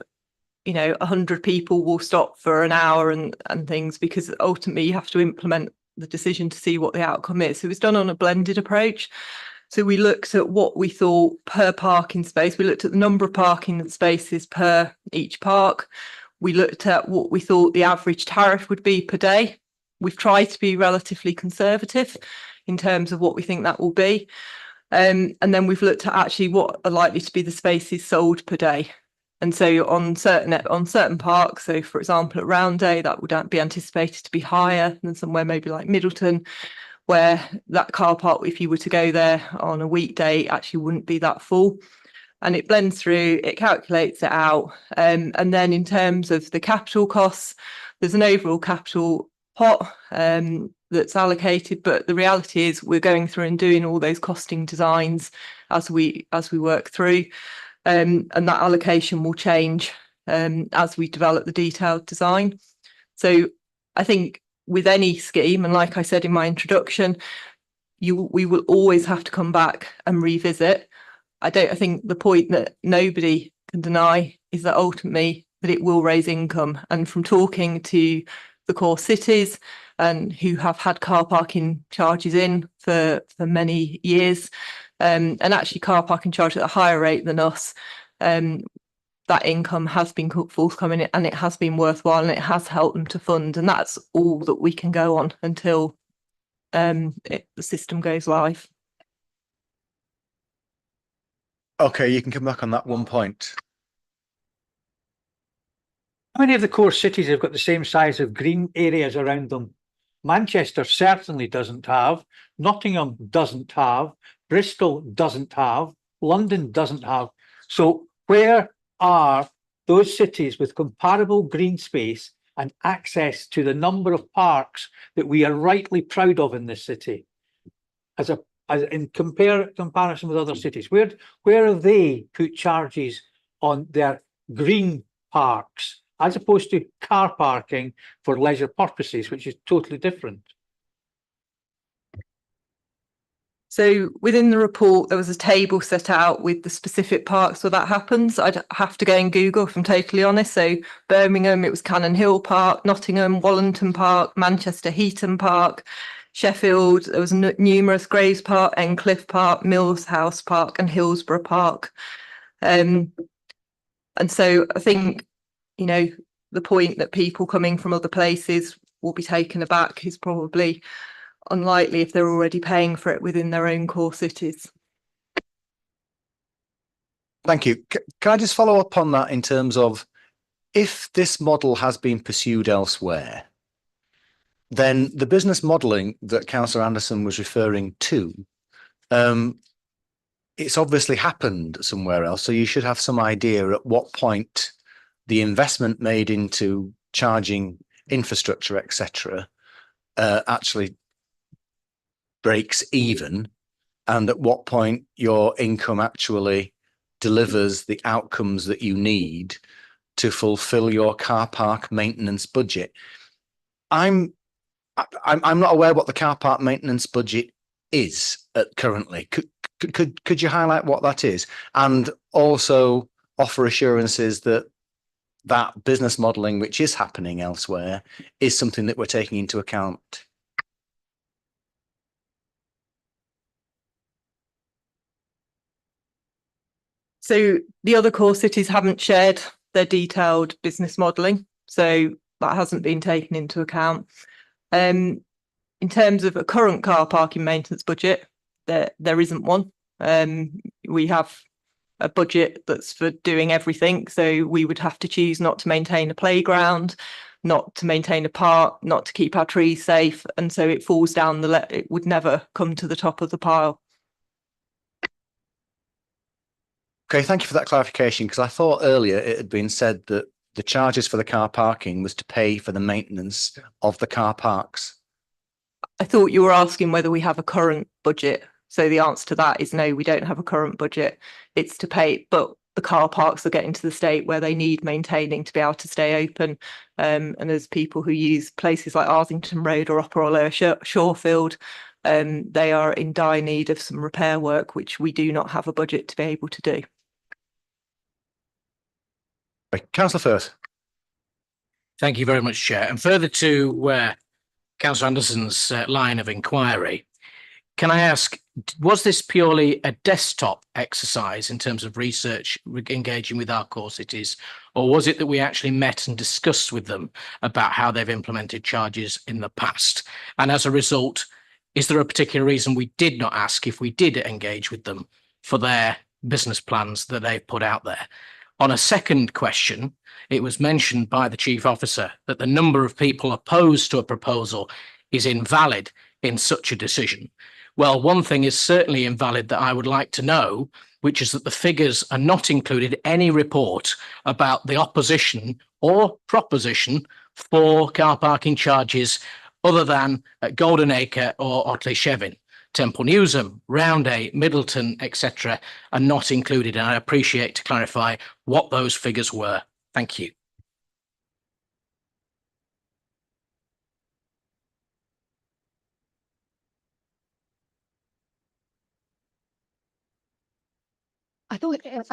100 people will stop for an hour and things, because ultimately you have to implement the decision to see what the outcome is. So it was done on a blended approach. So we looked at what we thought per parking space. We looked at the number of parking spaces per each park. We looked at what we thought the average tariff would be per day. We've tried to be relatively conservative in terms of what we think that will be. And then we've looked at actually what are likely to be the spaces sold per day. And so on certain parks, so for example at Round Day, that would be anticipated to be higher than somewhere maybe like Middleton, where that car park, if you were to go there on a weekday, actually wouldn't be that full. And it blends through, it calculates it out. And then in terms of the capital costs, there's an overall capital pot that's allocated, but the reality is we're going through and doing all those costing designs as we work through, and that allocation will change as we develop the detailed design. So I think with any scheme, and like I said in my introduction, we will always have to come back and revisit. I think the point that nobody can deny is that ultimately that it will raise income. And from talking to the core cities and who have had car parking charges in for many years, and actually car parking charged at a higher rate than us, that income has been forthcoming and it has been worthwhile and it has helped them to fund. And that's all that we can go on until the system goes live. Okay, you can come back on that one point. How many of the core cities have got the same size of green areas around them? Manchester certainly doesn't have, Nottingham doesn't have, Bristol doesn't have, London doesn't have. So where are those cities with comparable green space and access to the number of parks that we are rightly proud of in this city? As in comparison with other cities, where have they put charges on their green parks as opposed to car parking for leisure purposes, which is totally different? So within the report, there was a table set out with the specific parks where that happens. I'd have to go and Google if I'm totally honest. So Birmingham, it was Cannon Hill Park, Nottingham, Wallington Park, Manchester, Heaton Park, Sheffield, there was numerous, Graves Park, Endcliffe Park, Mills House Park and Hillsborough Park. And so I think, you know, the point that people coming from other places will be taken aback is probably unlikely if they're already paying for it within their own core cities. Thank you. Can I just follow up on that in terms of if this model has been pursued elsewhere, then the business modelling that Councillor Anderson was referring to, it's obviously happened somewhere else. So you should have some idea at what point the investment made into charging infrastructure, etc., actually breaks even, and at what point your income actually delivers the outcomes that you need to fulfill your car park maintenance budget. I'm not aware what the car park maintenance budget is currently. Could you highlight what that is, and also offer assurances that that business modelling, which is happening elsewhere, is something that we're taking into account? So the other core cities haven't shared their detailed business modelling, so that hasn't been taken into account. In terms of a current car parking maintenance budget, there isn't one. We have a budget that's for doing everything, so we would have to choose not to maintain a playground, not to maintain a park, not to keep our trees safe, and so it falls down it would never come to the top of the pile. Okay, thank you for that clarification, because I thought earlier it had been said that the charges for the car parking was to pay for the maintenance of the car parks. I thought you were asking whether we have a current budget. So the answer to that is no, we don't have a current budget. It's to pay, but the car parks are getting to the state where they need maintaining to be able to stay open. And there's people who use places like Arsington Road or Upper Orlow Shorefield. They are in dire need of some repair work, which we do not have a budget to be able to do. Councillor Firth. Thank you very much, Chair. And further to Councillor Anderson's line of inquiry, can I ask, was this purely a desktop exercise in terms of research engaging with our core cities, or was it that we actually met and discussed with them about how they've implemented charges in the past? And as a result, is there a particular reason we did not ask if we did engage with them for their business plans that they've put out there? On a second question, it was mentioned by the Chief Officer that the number of people opposed to a proposal is invalid in such a decision. Well, one thing is certainly invalid that I would like to know, which is that the figures are not included in any report about the opposition or proposition for car parking charges other than at Golden Acre or Otley Shevin. Temple Newsham, Roundhay, Middleton, etc. are not included, and I appreciate to clarify what those figures were. Thank you. I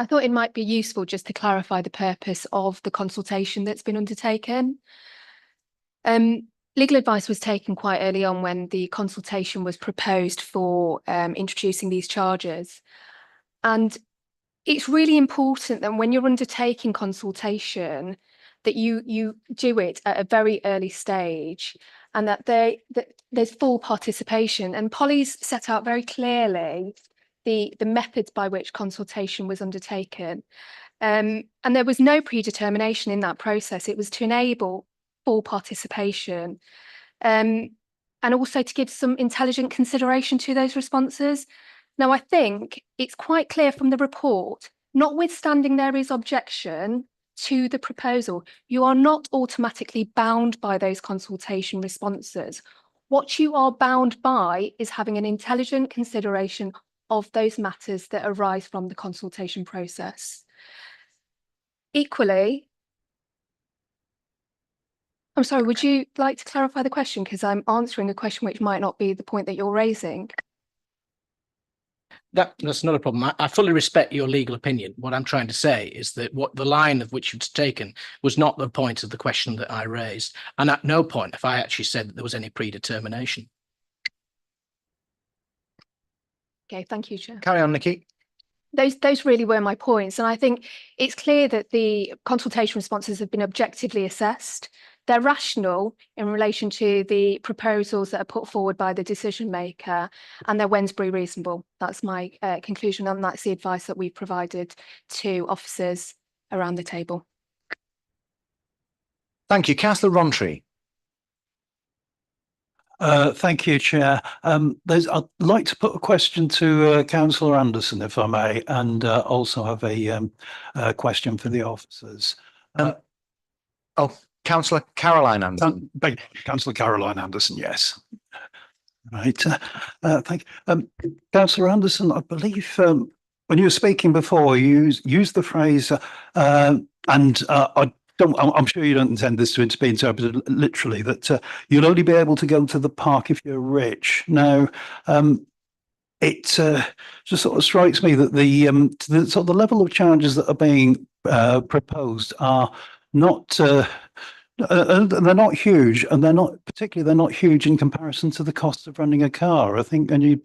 thought it might be useful just to clarify the purpose of the consultation that's been undertaken. Legal advice was taken quite early on when the consultation was proposed for introducing these charges. And it's really important that when you're undertaking consultation, that you do it at a very early stage, and that there's full participation. And Polly's set out very clearly the methods by which consultation was undertaken. And there was no predetermination in that process. It was to enable full participation, and also to give some intelligent consideration to those responses. Now, I think it's quite clear from the report, notwithstanding there is objection to the proposal, you are not automatically bound by those consultation responses. What you are bound by is having an intelligent consideration of those matters that arise from the consultation process. Equally, I'm sorry, would you like to clarify the question? Because I'm answering a question which might not be the point that you're raising. That's not a problem. I fully respect your legal opinion. What I'm trying to say is that what the line of which you've taken was not the point of the question that I raised. And at no point have I actually said that there was any predetermination. Okay, thank you, Chair. Carry on, Nikki. Those really were my points. And I think it's clear that the consultation responses have been objectively assessed. They're rational in relation to the proposals that are put forward by the decision maker, and they're Wednesbury reasonable. That's my conclusion, and that's the advice that we've provided to officers around the table. Thank you. Councillor Rowntree. Thank you, Chair. I'd like to put a question to Councillor Anderson, if I may, and also have a question for the officers. Councillor Caroline Anderson. Councillor Caroline Anderson, yes. Right. Thank you. Councillor Anderson, I believe when you were speaking before, you used the phrase, I'm sure you don't intend this to be interpreted literally, that you'll only be able to go to the park if you're rich. Now, it just sort of strikes me that the level of charges that are being proposed are not they're not huge, and they're not huge in comparison to the cost of running a car. I think, and you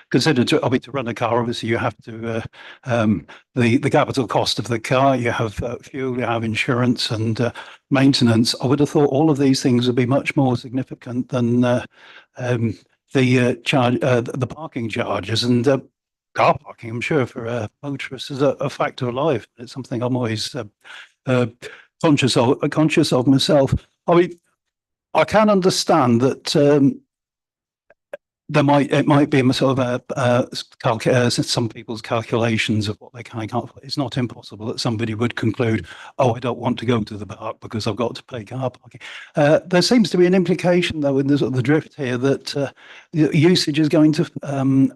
consider to run a car, obviously you have to the capital cost of the car, you have fuel, you have insurance and maintenance. I would have thought all of these things would be much more significant than the parking charges, and car parking, I'm sure, for motorists is a fact of life. It's something I'm always conscious of myself. I mean, I can understand that it might be a sort of some people's calculations of what they can calculate. It's not impossible that somebody would conclude, oh, I don't want to go to the park because I've got to pay car parking. There seems to be an implication, though, in the sort of the drift here that usage is going to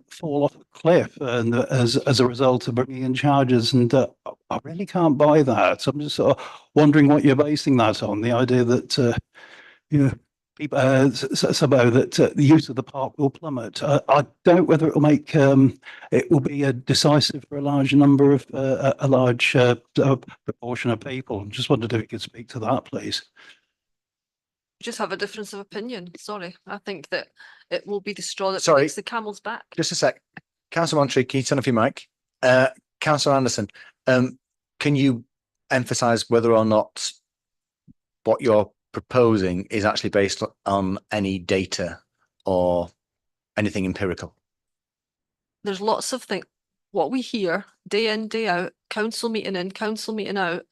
fall off a cliff, and as a result of bringing in charges, and I really can't buy that. So I'm just sort of wondering what you're basing that on. The idea that somehow that the use of the park will plummet. I doubt whether it will make it will be decisive for a large number of a large proportion of people. Just wondered if you could speak to that, please. Just have a difference of opinion. Sorry, I think that it will be the straw that Sorry. breaks the camel's back. Just a sec. Councillor Rowntree, can you turn off your mic? Councillor Anderson, can you emphasise whether or not what you're proposing is actually based on any data or anything empirical? There's lots of things. What we hear day in, day out, council meeting in, council meeting out,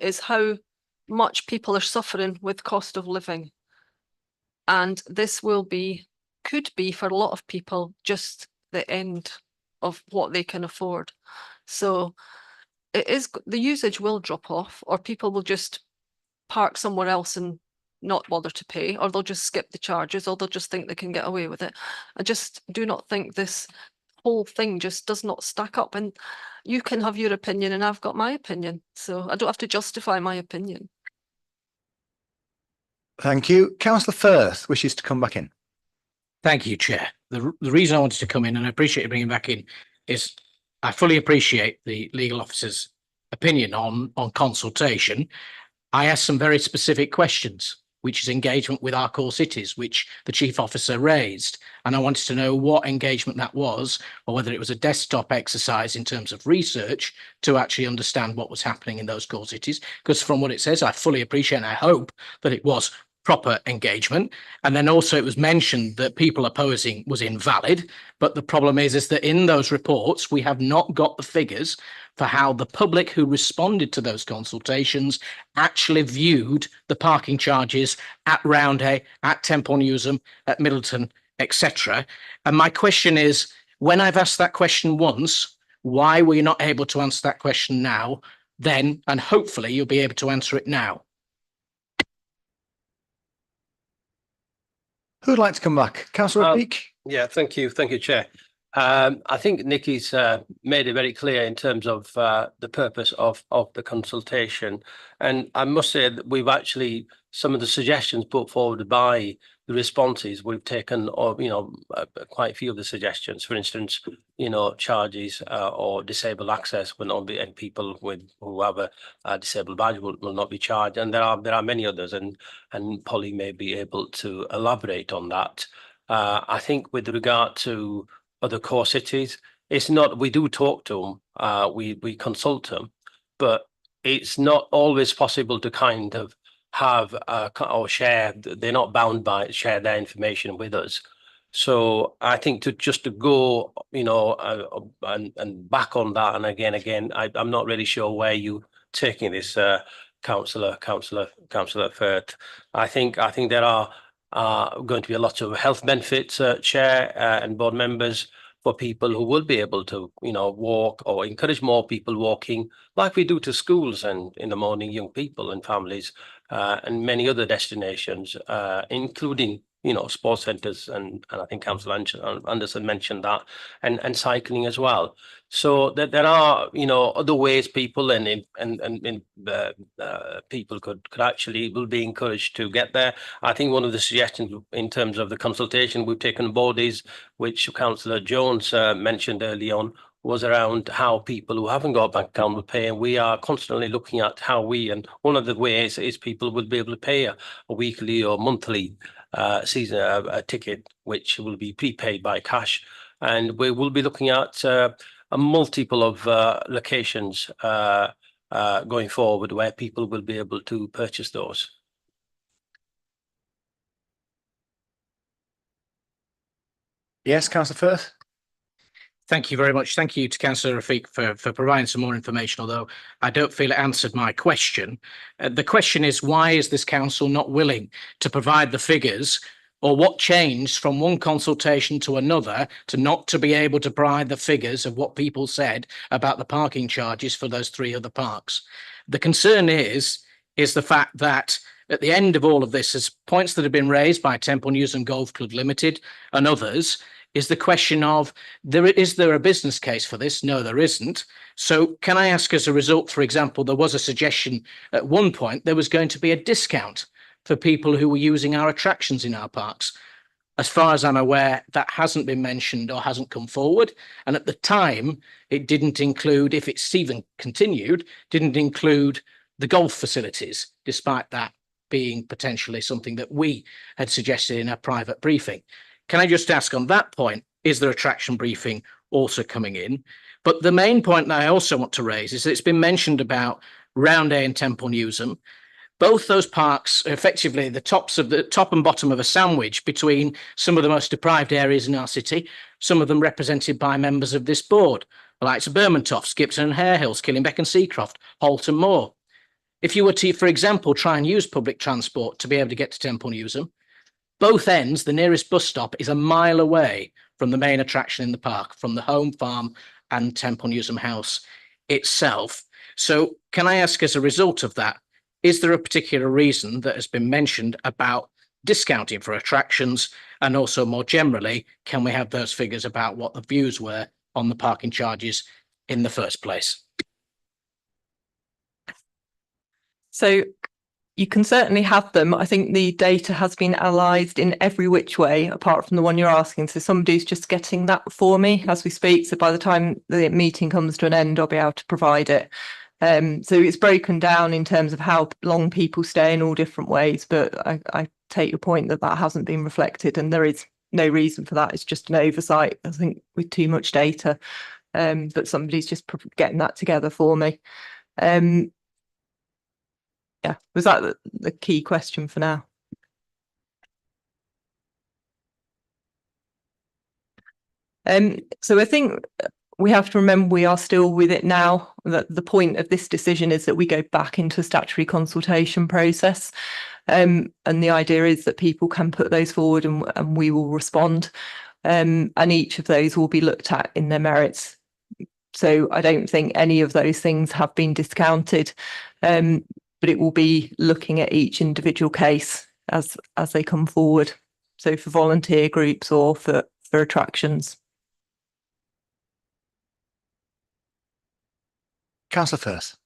is how much people are suffering with cost of living. And this could be for a lot of people, just the end of what they can afford. So the usage will drop off, or people will just park somewhere else and not bother to pay, or they'll just skip the charges, or they'll just think they can get away with it. I just do not think this whole thing just does not stack up. And you can have your opinion and I've got my opinion. So I don't have to justify my opinion. Thank you. Councillor Firth wishes to come back in. Thank you, Chair. The reason I wanted to come in, and I appreciate you bringing back in, is I fully appreciate the legal officer's opinion on consultation. I asked some very specific questions, which is engagement with our core cities, which the chief officer raised. And I wanted to know what engagement that was, or whether it was a desktop exercise in terms of research to actually understand what was happening in those core cities. Because from what it says, I fully appreciate and I hope that it was proper engagement. And then also it was mentioned that people opposing was invalid. But the problem is that in those reports, we have not got the figures for how the public who responded to those consultations actually viewed the parking charges at Roundhay, at Temple Newsham, at Middleton, etc. And my question is, when I've asked that question once, why were you not able to answer that question now, then, and hopefully you'll be able to answer it now? Who'd like to come back? Councillor Peake? Yeah, thank you, Chair. I think Nikki's made it very clear in terms of the purpose of the consultation. And I must say that we've actually, some of the suggestions put forward by the responses, we've taken, or quite a few of the suggestions. For instance, charges or disabled access will not be, and people who have a disabled badge will not be charged. And there are many others, and Polly may be able to elaborate on that. I think with regard to other core cities, it's not, we do talk to them, we consult them, but it's not always possible to kind of have or share. They're not bound by share their information with us. So I think to go, and back on that, and again, I'm not really sure where you taking this, Councillor Firth. I think there are going to be a lot of health benefits, Chair and board members, for people who will be able to, walk, or encourage more people walking, like we do to schools and in the morning, young people and families, and many other destinations, including, sports centres, and I think Councillor Anderson mentioned that, and cycling as well. So there are, other ways people and people could actually will be encouraged to get there. I think one of the suggestions in terms of the consultation we've taken on board is, which Councillor Jones mentioned early on, was around how people who haven't got a bank account will pay. And we are constantly looking at how and one of the ways is people will be able to pay a weekly or monthly season a ticket, which will be prepaid by cash. And we will be looking at a multiple of locations going forward where people will be able to purchase those. Yes, Councillor Firth. Thank you very much. Thank you to Councillor Rafiq for providing some more information, although I don't feel it answered my question. The question is, why is this council not willing to provide the figures, or what changed from one consultation to another to not to be able to provide the figures of what people said about the parking charges for those 3 other parks? The concern is the fact that at the end of all of this, as points that have been raised by Temple News and Golf Club Limited and others, is the question of, is there a business case for this? No, there isn't. So can I ask, as a result, for example, there was a suggestion at one point there was going to be a discount for people who were using our attractions in our parks. As far as I'm aware, that hasn't been mentioned or hasn't come forward. And at the time, it didn't include, if it's even continued, didn't include the golf facilities, despite that being potentially something that we had suggested in a private briefing. Can I just ask on that point, is there attraction briefing also coming in? But the main point that I also want to raise is that it's been mentioned about Round A and Temple Newsham. Both those parks are effectively the top and bottom of a sandwich between some of the most deprived areas in our city, some of them represented by members of this board, like Bermontoft, Skipton and Harehills, Killingbeck and Seacroft, Holt and Moor. If you were to, for example, try and use public transport to be able to get to Temple Newsham, both ends, the nearest bus stop is a mile away from the main attraction in the park, from the home farm and Temple Newsham House itself. So can I ask, as a result of that, is there a particular reason that has been mentioned about discounting for attractions? And also more generally, can we have those figures about what the views were on the parking charges in the first place? So you can certainly have them. I think the data has been analysed in every which way, apart from the one you're asking. So somebody's just getting that for me as we speak. So by the time the meeting comes to an end, I'll be able to provide it. So it's broken down in terms of how long people stay in all different ways. But I take your point that that hasn't been reflected, and there is no reason for that. It's just an oversight, I think, with too much data. But somebody's just getting that together for me. Yeah, was that the key question for now? So I think we have to remember we are still with it now, that the point of this decision is that we go back into a statutory consultation process. And the idea is that people can put those forward and we will respond. And each of those will be looked at in their merits. So I don't think any of those things have been discounted. But it will be looking at each individual case as they come forward. So for volunteer groups or for attractions. Councillor Firth.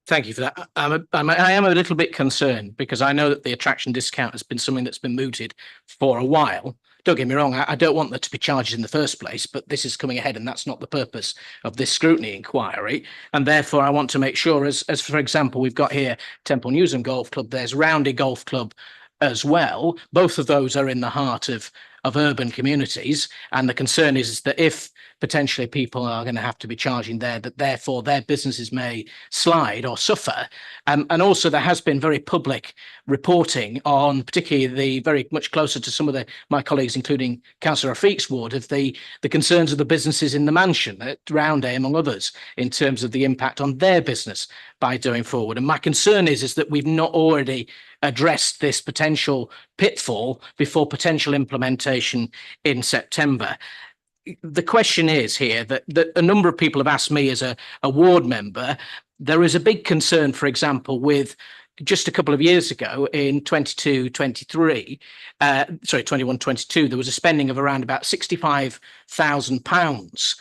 Thank you for that. I am a little bit concerned because I know that the attraction discount has been something that's been mooted for a while. Don't get me wrong, I don't want there to be charges in the first place, but this is coming ahead and that's not the purpose of this scrutiny inquiry. And therefore, I want to make sure, as for example, we've got here Temple Newsham Golf Club, there's Roundy Golf Club as well. Both of those are in the heart of urban communities. And the concern is that if potentially people are going to have to be charging there, that therefore their businesses may slide or suffer. And also there has been very public reporting on particularly the very much closer to some of my colleagues, including Councillor Rafique's ward, of the concerns of the businesses in the mansion at Rounday, among others, in terms of the impact on their business by doing forward. And my concern is that we've not already addressed this potential pitfall before potential implementation in September. The question is here that a number of people have asked me as a ward member, there is a big concern, for example, with just a couple of years ago in 21-22, there was a spending of around about £65,000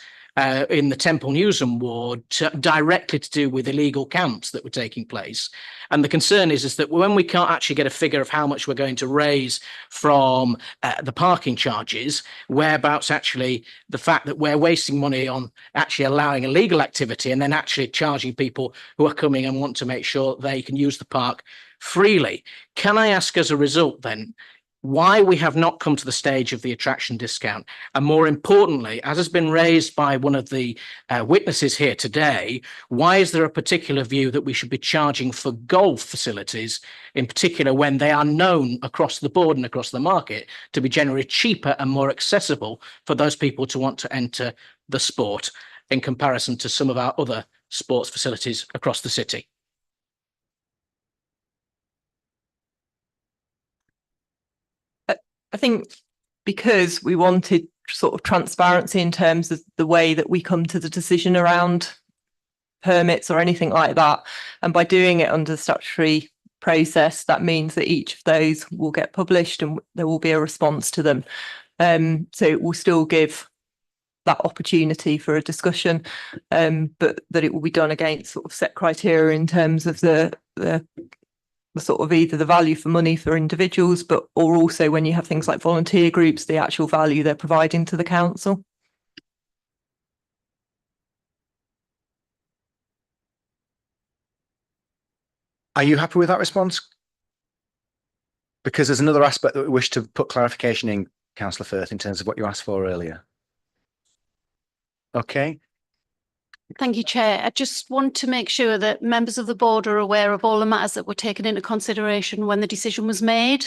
in the Temple Newsham ward directly to do with illegal camps that were taking place. And the concern is that when we can't actually get a figure of how much we're going to raise from the parking charges, whereabouts actually the fact that we're wasting money on actually allowing illegal activity and then actually charging people who are coming and want to make sure they can use the park freely. Can I ask as a result then, why we have not come to the stage of the attraction discount? And more importantly, as has been raised by one of the witnesses here today, why is there a particular view that we should be charging for golf facilities, in particular when they are known across the board and across the market to be generally cheaper and more accessible for those people to want to enter the sport in comparison to some of our other sports facilities across the city? I think because we wanted sort of transparency in terms of the way that we come to the decision around permits or anything like that. And by doing it under the statutory process, that means that each of those will get published and there will be a response to them. So it will still give that opportunity for a discussion, but that it will be done against sort of set criteria in terms of the sort of either the value for money for individuals, but or also when you have things like volunteer groups, the actual value they're providing to the council. Are you happy with that response? Because there's another aspect that we wish to put clarification in, Councillor Firth, in terms of what you asked for earlier. Okay. Thank you, Chair. I just want to make sure that members of the board are aware of all the matters that were taken into consideration when the decision was made.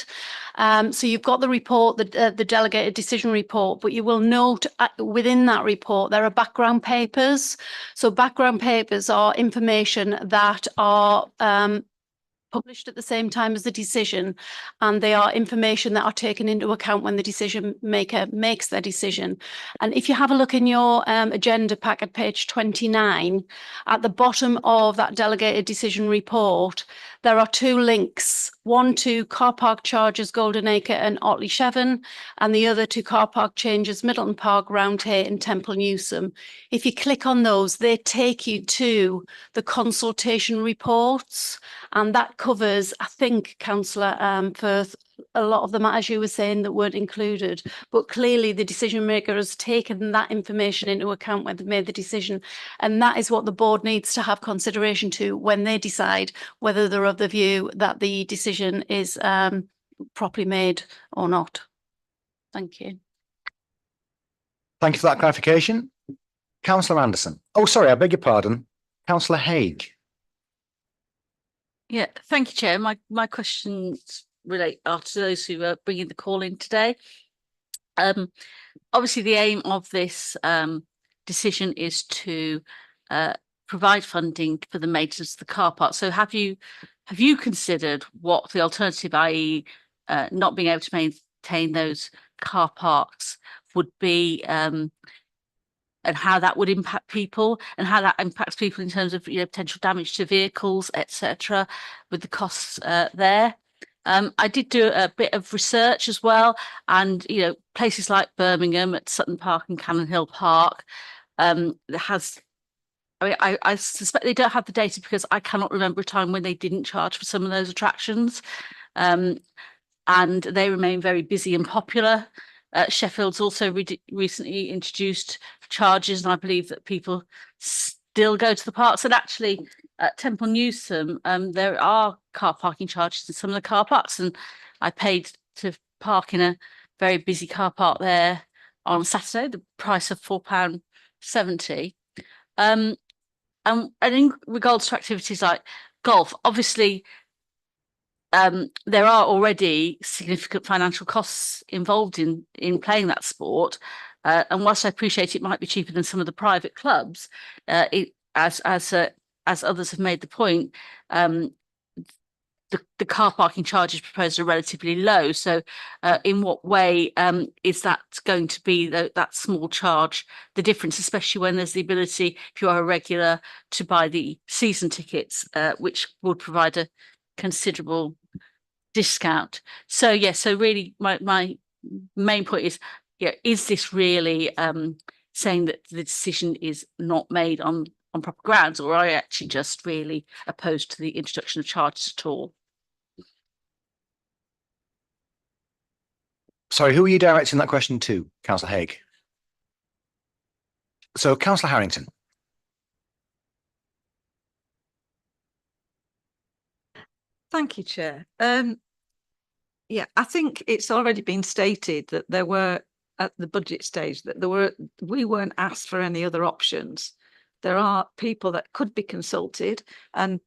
So you've got the report, the delegated decision report, but you will note within that report there are background papers. So background papers are information that are published at the same time as the decision, and they are information that are taken into account when the decision maker makes their decision. And if you have a look in your agenda pack at page 29, at the bottom of that delegated decision report, there are two links, one to car park charges Golden Acre and Otley Shevin, and the other to car park changes Middleton Park, Roundhay and Temple Newsham. If you click on those, they take you to the consultation reports, and that covers, I think, Councillor Firth, a lot of the matters you were saying that weren't included, but clearly the decision maker has taken that information into account when they made the decision, and that is what the board needs to have consideration to when they decide whether they're of the view that the decision is properly made or not. Thank you. Thank you for that clarification. Councillor Anderson. Oh, sorry, I beg your pardon. Councillor Haigh. Yeah, thank you, Chair. My questions relate to those who are bringing the call in today. Obviously, the aim of this decision is to provide funding for the maintenance of the car park. So have you considered what the alternative, i.e. not being able to maintain those car parks would be, and how that would impact people, and how that impacts people in terms of potential damage to vehicles, etc., with the costs there? I did do a bit of research as well, and places like Birmingham at Sutton Park and Cannon Hill Park has I mean, I suspect they don't have the data because I cannot remember a time when they didn't charge for some of those attractions. And they remain very busy and popular. Sheffield's also recently introduced charges, and I believe that people still go to the parks. And actually, at Temple Newsome, there are car parking charges in some of the car parks, and I paid to park in a very busy car park there on Saturday, the price of £4.70. And in regards to activities like golf, obviously, there are already significant financial costs involved in playing that sport. And whilst I appreciate it might be cheaper than some of the private clubs, as others have made the point, the car parking charges proposed are relatively low. So in what way is that going to be that small charge the difference, especially when there's the ability, if you are a regular, to buy the season tickets, which would provide a considerable discount? So so really my main point is, is this really saying that the decision is not made on proper grounds, or are I actually just really opposed to the introduction of charges at all? Sorry, who are you directing that question to, Councillor Haig? So, Councillor Harrington. Thank you, Chair. Yeah, I think it's already been stated that there were, at the budget stage, that we weren't asked for any other options. There are people that could be consulted, and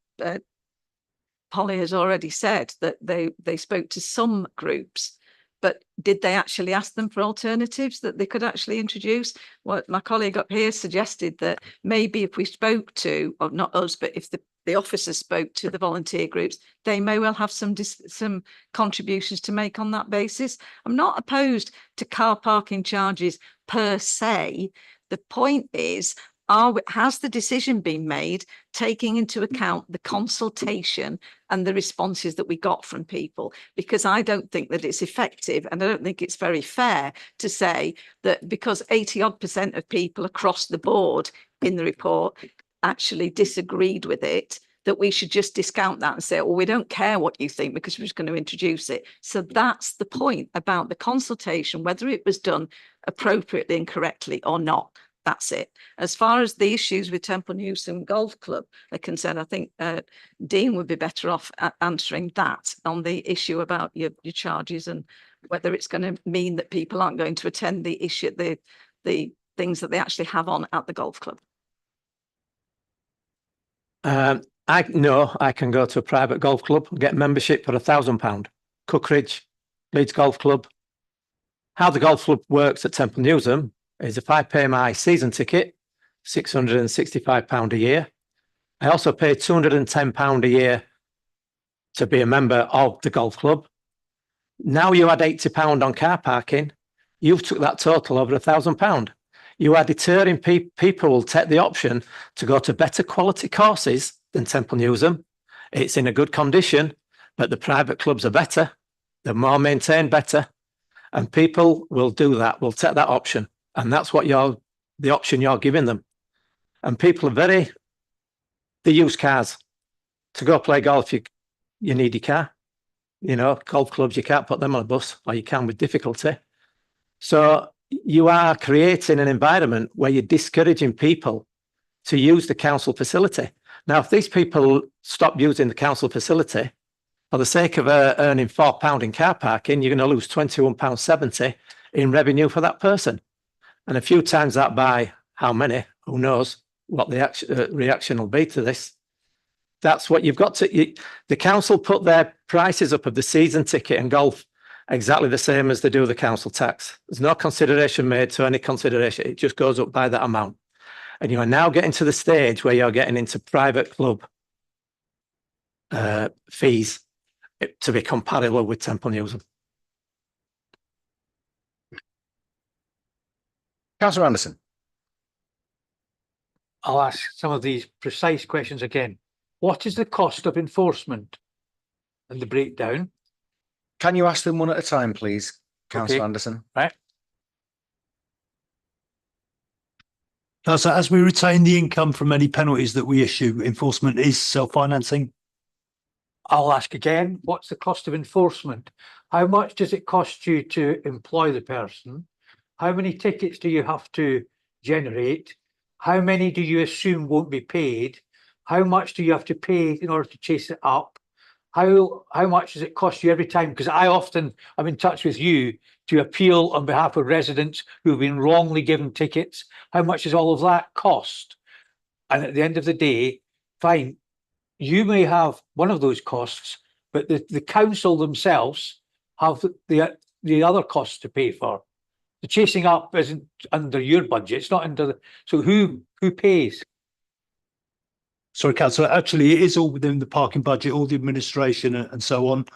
Polly has already said that they spoke to some groups, but did they actually ask them for alternatives that they could actually introduce? What my colleague up here suggested, that maybe if we spoke to, or not us, but if the officers spoke to the volunteer groups, they may well have some contributions to make on that basis. I'm not opposed to car parking charges per se. The point is, has the decision been made taking into account the consultation and the responses that we got from people? Because I don't think that it's effective, and I don't think it's very fair to say that because 80% of people across the board in the report actually disagreed with it, that we should just discount that and say, well, we don't care what you think because we're just going to introduce it. So that's the point about the consultation, whether it was done appropriately and correctly or not. That's it. As far as the issues with Temple Newsome Golf Club are concerned, I think Dean would be better off answering that on the issue about your charges and whether it's going to mean that people aren't going to attend the things that they actually have on at the golf club. I can go to a private golf club, get membership for £1,000. Cookridge, Leeds Golf Club. How the golf club works at Temple Newsome is if I pay my season ticket, £665 a year. I also pay £210 a year to be a member of the golf club. Now you add £80 on car parking, you've took that total over £1,000. You are deterring people will take the option to go to better quality courses than Temple Newsome. It's in a good condition, but the private clubs are better. They're more maintained better. And people will do that, will take that option. And that's what the option you're giving them. And people are they use cars. To go play golf, you need your car. You know, golf clubs, you can't put them on a bus, or you can with difficulty. So you are creating an environment where you're discouraging people to use the council facility. Now, if these people stop using the council facility, for the sake of earning £4 in car parking, you're going to lose £21.70 in revenue for that person. And a few times that by how many, who knows what the reaction will be to this. That's what you've got to, the council put their prices up of the season ticket and golf exactly the same as they do the council tax. There's no consideration made to any consideration. It just goes up by that amount. And you are now getting to the stage where you're getting into private club fees to be comparable with Temple Newsome. Councillor Anderson. I'll ask some of these precise questions again. What is the cost of enforcement and the breakdown? Can you ask them one at a time, please, Councillor Okay. Anderson? Right. So as we retain the income from any penalties that we issue, enforcement is self-financing. I'll ask again, what's the cost of enforcement? How much does it cost you to employ the person? How many tickets do you have to generate? How many do you assume won't be paid? How much do you have to pay in order to chase it up? How much does it cost you every time? Because I'm in touch with you to appeal on behalf of residents who have been wrongly given tickets. How much does all of that cost? And at the end of the day, fine, you may have one of those costs, but the council themselves have the other costs to pay for. The chasing up isn't under your budget, it's not under so who pays? Sorry, councillor, actually it is all within the parking budget, all the administration and so on.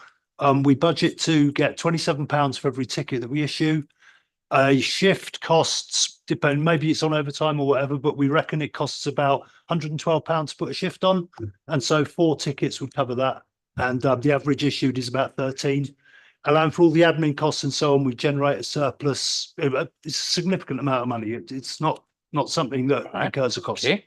We budget to get £27 for every ticket that we issue. A shift costs, depend, maybe it's on overtime or whatever, but we reckon it costs about £112 to put a shift on. And so 4 tickets would cover that. And the average issued is about 13. Allowing for all the admin costs and so on, we generate a surplus. It's a significant amount of money. It's not something that incurs a cost. Okay.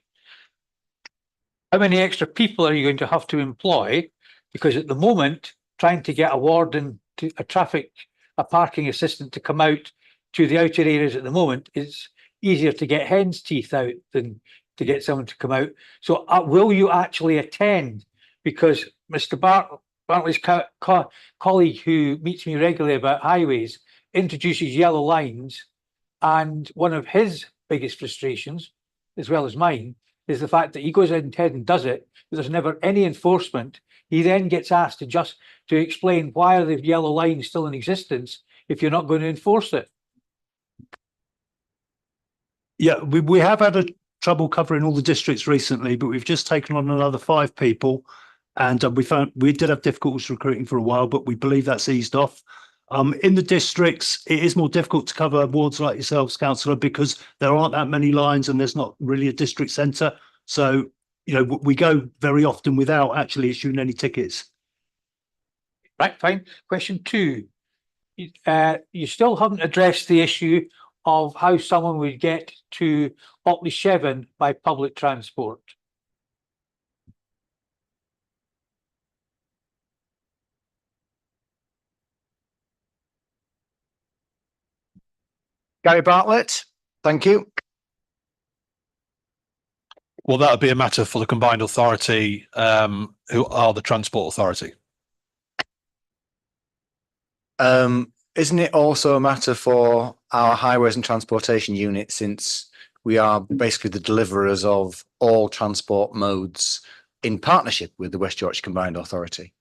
How many extra people are you going to have to employ? Because at the moment, trying to get a warden, a parking assistant to come out to the outer areas at the moment, it's easier to get hen's teeth out than to get someone to come out. So will you actually attend? Because Mr. Bartley's colleague who meets me regularly about highways introduces yellow lines, and one of his biggest frustrations, as well as mine, is the fact that he goes ahead and does it, but there's never any enforcement. He then gets asked to explain why are the yellow lines still in existence if you're not going to enforce it. Yeah, we have had trouble covering all the districts recently, but we've just taken on another 5 people, and we did have difficulties recruiting for a while, but we believe that's eased off. In the districts, it is more difficult to cover wards like yourselves, councillor, because there aren't that many lines and there's not really a district centre. So, we go very often without actually issuing any tickets. Right, fine. Question 2. You still haven't addressed the issue of how someone would get to Otley by public transport. Gary Bartlett, thank you. Well, that would be a matter for the combined authority, who are the transport authority. Isn't it also a matter for our highways and transportation unit, since we are basically the deliverers of all transport modes in partnership with the West Yorkshire Combined Authority?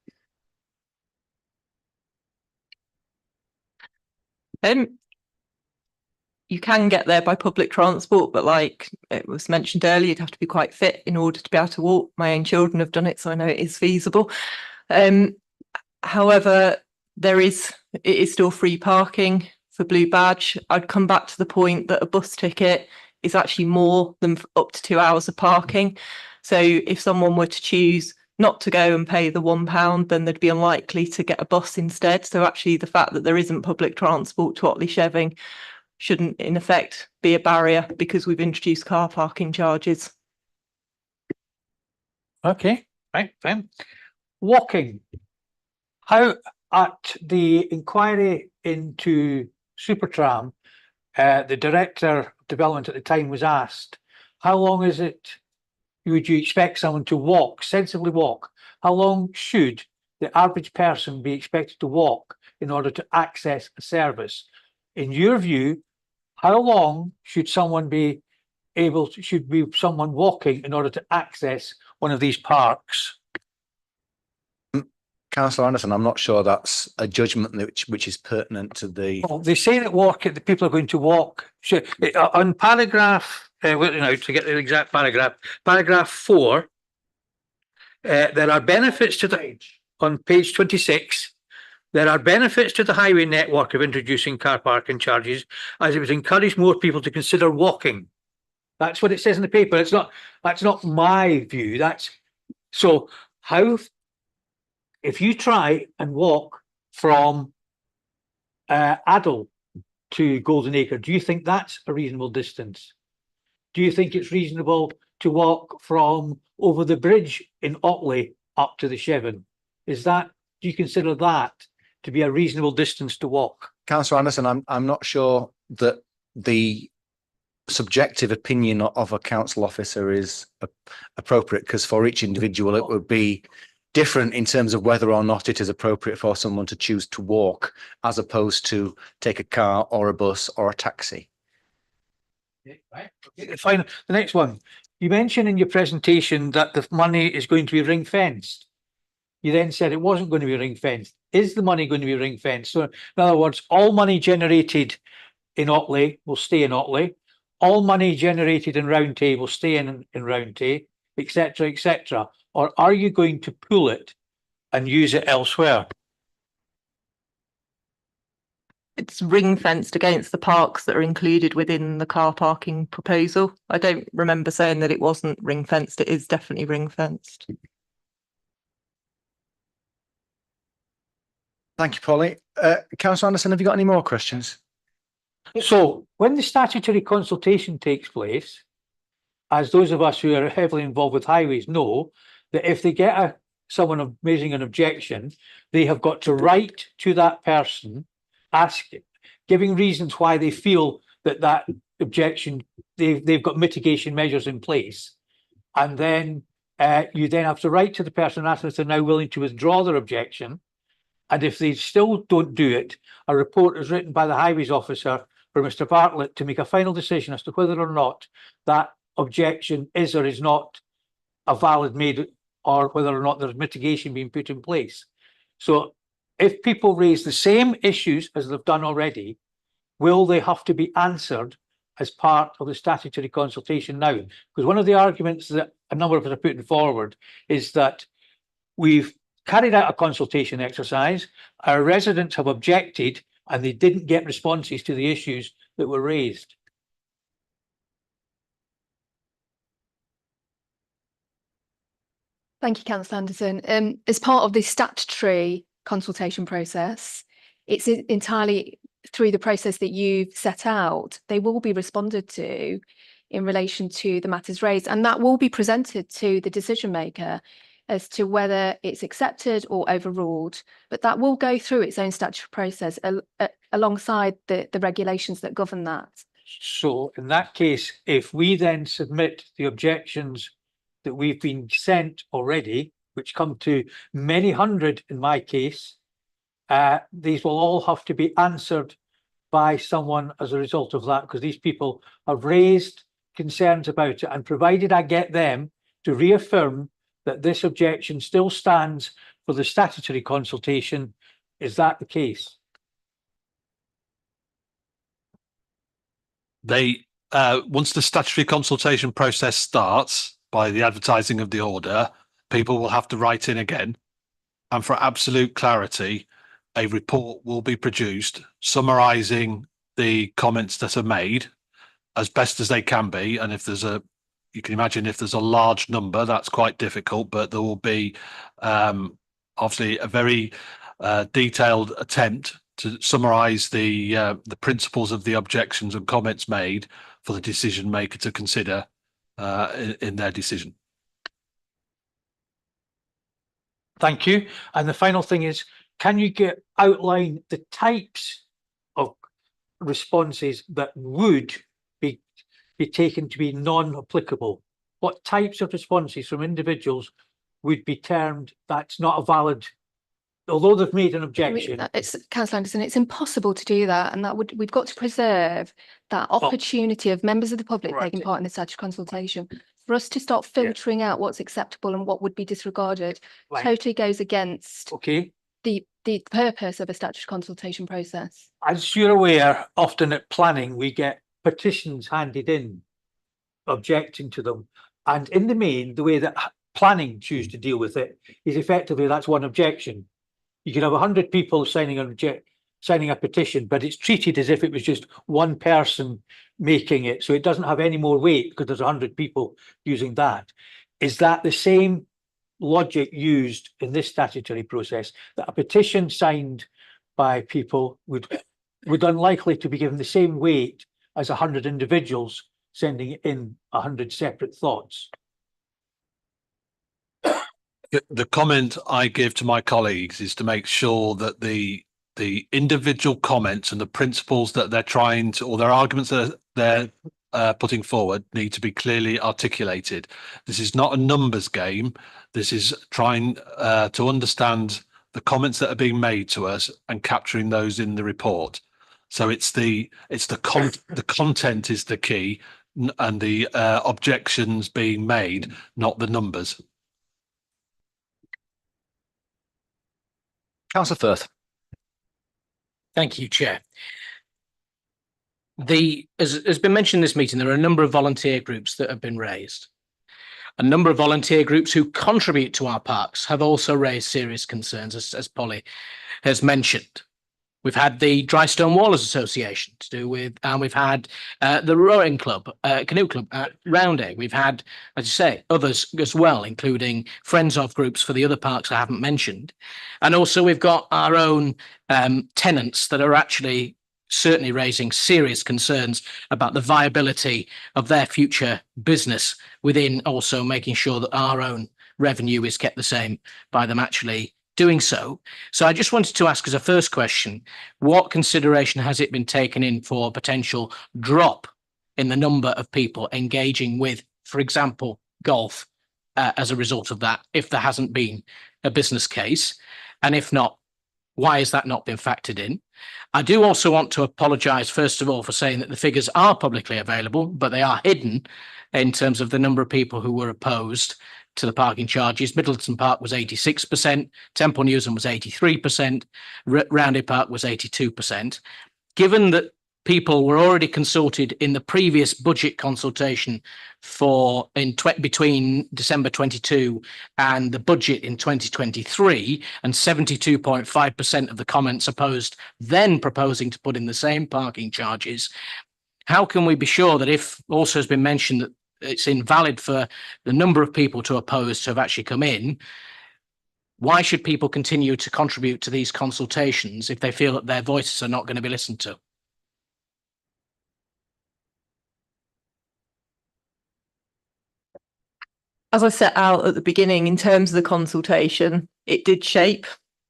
You can get there by public transport, but like it was mentioned earlier, you'd have to be quite fit in order to be able to walk. My own children have done it, so I know it is feasible. However, it is still free parking for Blue Badge. I'd come back to the point that a bus ticket is actually more than up to 2 hours of parking. So if someone were to choose not to go and pay the £1, then they'd be unlikely to get a bus instead. So actually the fact that there isn't public transport to Otley Sheving shouldn't in effect be a barrier, because we've introduced car parking charges. Okay, right, fine. Walking. How at the inquiry into Supertram, the director of development at the time was asked, how long would you expect someone to walk, sensibly walk? How long should the average person be expected to walk in order to access a service? In your view, how long should someone someone walking in order to access one of these parks? Councillor Anderson, I'm not sure that's a judgment which is pertinent to the. Well, they say that the people are going to walk. On paragraph, to get the exact paragraph 4, there are benefits to on page 26. There are benefits to the highway network of introducing car parking charges, as it would encourage more people to consider walking. That's what it says in the paper. That's not my view. If you try and walk from Adel to Golden Acre, do you think that's a reasonable distance? do you think it's reasonable to walk from over the bridge in Otley up to the Cheven? Do you consider that to be a reasonable distance to walk? Councillor Anderson, I'm not sure that the subjective opinion of a council officer is appropriate, because for each individual it would be different in terms of whether or not it is appropriate for someone to choose to walk as opposed to take a car or a bus or a taxi. Fine. The next one. You mentioned in your presentation that the money is going to be ring fenced. You then said it wasn't going to be ring fenced. Is the money going to be ring fenced? So in other words, all money generated in Otley will stay in Otley. All money generated in Roundhay will stay in Roundhay, etc., etc. Or are you going to pool it and use it elsewhere? It's ring fenced against the parks that are included within the car parking proposal. I don't remember saying that it wasn't ring fenced. It is definitely ring fenced. Thank you, Polly. Councillor Anderson, have you got any more questions? So when the statutory consultation takes place, as those of us who are heavily involved with highways know, that if they get someone raising an objection, they have got to write to that person, giving reasons why they feel that objection, they've got mitigation measures in place. And then you then have to write to the person and ask them if they're now willing to withdraw their objection. And if they still don't do it, a report is written by the highways officer for Mr. Bartlett to make a final decision as to whether or not that objection is or is not a valid made, or whether or not there's mitigation being put in place. So if people raise the same issues as they've done already, will they have to be answered as part of the statutory consultation now? Because one of the arguments that a number of us are putting forward is that we've carried out a consultation exercise, our residents have objected, and they didn't get responses to the issues that were raised. Thank you, Councillor Anderson. As part of the statutory consultation process, it's entirely through the process that you've set out. They will be responded to in relation to the matters raised, and that will be presented to the decision maker as to whether it's accepted or overruled. But that will go through its own statutory process alongside the regulations that govern that. So in that case, if we then submit the objections that we've been sent already, which come to many hundred in my case, these will all have to be answered by someone as a result of that, because these people have raised concerns about it, and provided I get them to reaffirm that this objection still stands for the statutory consultation, is that the case? Once the statutory consultation process starts by the advertising of the order, people will have to write in again. And for absolute clarity, a report will be produced summarising the comments that are made as best as they can be. And if there's you can imagine if there's a large number, that's quite difficult, but there will be obviously a very detailed attempt to summarise the principles of the objections and comments made for the decision maker to consider in their decision. Thank you. And the final thing is, can you outline the types of responses that would be taken to be non-applicable? What types of responses from individuals would be termed that's not a valid, although they've made an objection? It's Councillor Anderson, it's impossible to do that, and we've got to preserve that opportunity of members of the public taking part in the statutory consultation. For us to start filtering out what's acceptable and what would be disregarded totally goes against the purpose of a statutory consultation process. As you're aware, often at planning we get petitions handed in objecting to them, and in the main the way that planning choose to deal with it is effectively that's one objection. You can have 100 people signing a petition, but it's treated as if it was just one person making it, so it doesn't have any more weight because there's 100 people using that. Is that the same logic used in this statutory process, that a petition signed by people would unlikely to be given the same weight as 100 individuals sending in 100 separate thoughts. The comment I give to my colleagues is to make sure that the individual comments and the principles that they're trying to, or their arguments that they're putting forward, need to be clearly articulated. This is not a numbers game. This is trying to understand the comments that are being made to us and capturing those in the report. So the content is the key, and the objections being made, not the numbers. Councillor Firth. Thank you, Chair. As has been mentioned in this meeting, there are a number of volunteer groups that have been raised. A number of volunteer groups who contribute to our parks have also raised serious concerns, as Polly has mentioned. We've had the Dry Stone Wallers Association to do with, and we've had the rowing club, canoe club at Rounday. We've had, as you say, others as well, including friends of groups for the other parks I haven't mentioned. And also we've got our own tenants that are actually certainly raising serious concerns about the viability of their future business, within also making sure that our own revenue is kept the same by them actually doing so. So I just wanted to ask, as a first question, what consideration has it been taken in for a potential drop in the number of people engaging with, for example, golf as a result of that, if there hasn't been a business case? And if not, why has that not been factored in? I do also want to apologise, first of all, for saying that the figures are publicly available, but they are hidden in terms of the number of people who were opposed to the parking charges. Middleton Park was 86%, Temple Newsam was 83%, Rounday Park was 82%. Given that people were already consulted in the previous budget consultation between December 22 and the budget in 2023, and 72.5% of the comments opposed, then proposing to put in the same parking charges, how can we be sure that, if also has been mentioned that it's invalid for the number of people to oppose to have actually come in, why should people continue to contribute to these consultations if they feel that their voices are not going to be listened to? As I set out at the beginning, in terms of the consultation, it did shape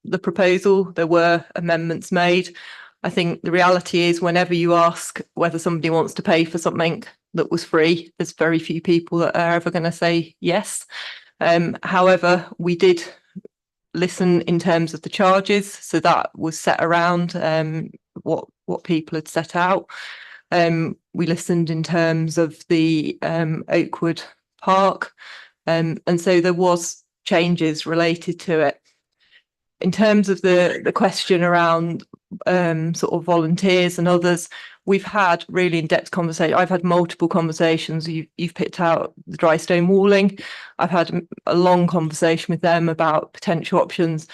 the proposal. There were amendments made. I think the reality is, whenever you ask whether somebody wants to pay for something that was free, there's very few people that are ever going to say yes. However, we did listen in terms of the charges, so that was set around what people had set out. We listened in terms of the Oakwood Park, and so there was changes related to it. In terms of the question around sort of volunteers and others, we've had really in-depth conversation. I've had multiple conversations. You've picked out the dry stone walling. I've had a long conversation with them about potential options,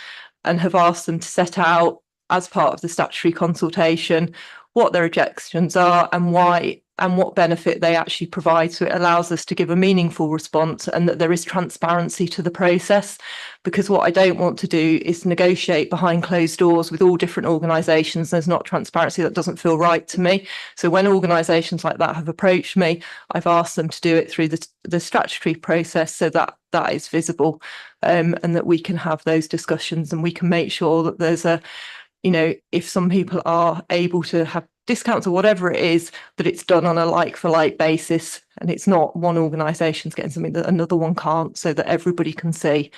and have asked them to set out, as part of the statutory consultation, what their objections are and why, and what benefit they actually provide. So it allows us to give a meaningful response, and that there is transparency to the process. Because what I don't want to do is negotiate behind closed doors with all different organisations. There's not transparency. That doesn't feel right to me. So when organisations like that have approached me, I've asked them to do it through the statutory process, so that that is visible, and that we can have those discussions, and we can make sure that there's a, you know, if some people are able to have discounts or whatever it is, that it's done on a like for like basis, and it's not one organisation's getting something that another one can't, so that everybody can see,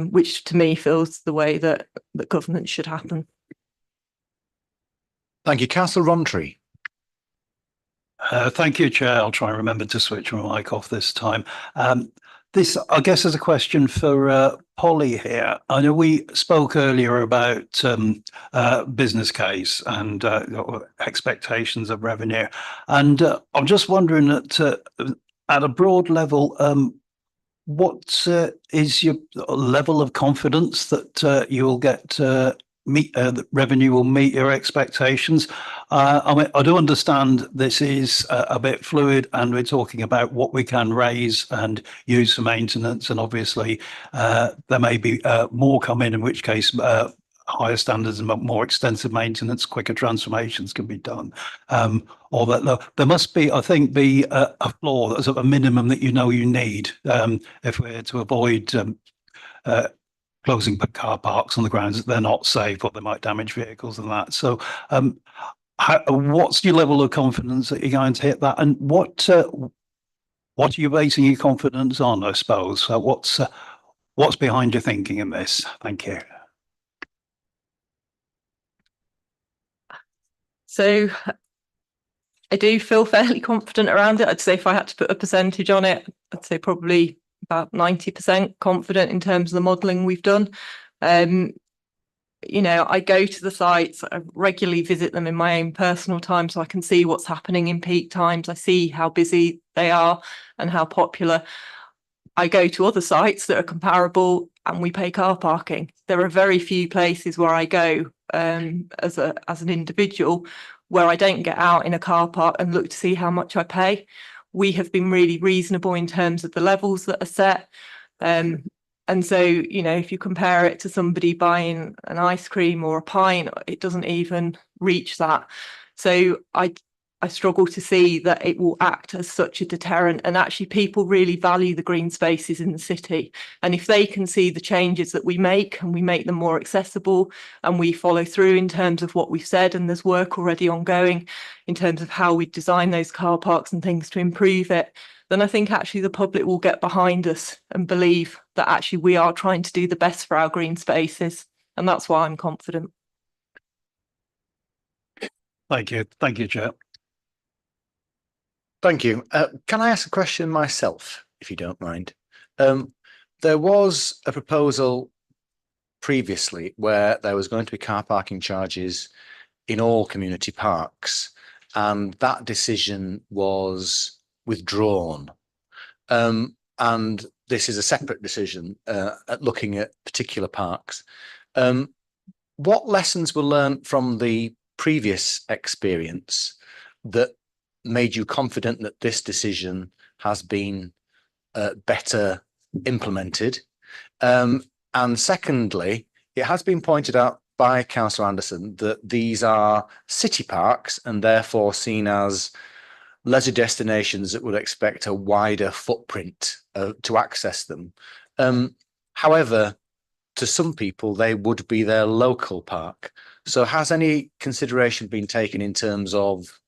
which to me feels the way that governance should happen. Thank you. Councillor Rowntree. Thank you, Chair. I'll try and remember to switch my mic off this time. This, I guess, is a question for Polly here. I know we spoke earlier about business case and expectations of revenue, and I'm just wondering that at a broad level, what is your level of confidence that you will get that revenue will meet your expectations? I mean, I do understand this is a bit fluid, and we're talking about what we can raise and use for maintenance, and obviously there may be more come in which case higher standards and more extensive maintenance, quicker transformations can be done. Or that there must be, I think, be a floor that's at a minimum that you know you need if we're to avoid closing car parks on the grounds that they're not safe or they might damage vehicles and that. So what's your level of confidence that you're going to hit that? And what are you basing your confidence on, I suppose? What's behind your thinking in this? Thank you. So I do feel fairly confident around it. I'd say if I had to put a percentage on it, I'd say probably about 90% confident in terms of the modelling we've done. You know, I go to the sites, I regularly visit them in my own personal time so I can see what's happening in peak times. I see how busy they are and how popular. I go to other sites that are comparable and we pay car parking. There are very few places where I go as an individual where I don't get out in a car park and look to see how much I pay. We have been really reasonable in terms of the levels that are set. And so, you know, if you compare it to somebody buying an ice cream or a pint, it doesn't even reach that. So I struggle to see that it will act as such a deterrent, and actually people really value the green spaces in the city. And if they can see the changes that we make and we make them more accessible and we follow through in terms of what we've said, and there's work already ongoing in terms of how we design those car parks and things to improve it, then I think actually the public will get behind us and believe that actually we are trying to do the best for our green spaces. And that's why I'm confident. Thank you. Thank you, Chair. Thank you. Can I ask a question myself, if you don't mind? There was a proposal previously where there was going to be car parking charges in all community parks, and that decision was withdrawn. And this is a separate decision at looking at particular parks. What lessons were learned from the previous experience that made you confident that this decision has been better implemented? And secondly, it has been pointed out by Councillor Anderson that these are city parks and therefore seen as leisure destinations that would expect a wider footprint to access them. However, to some people, they would be their local park. So has any consideration been taken in terms of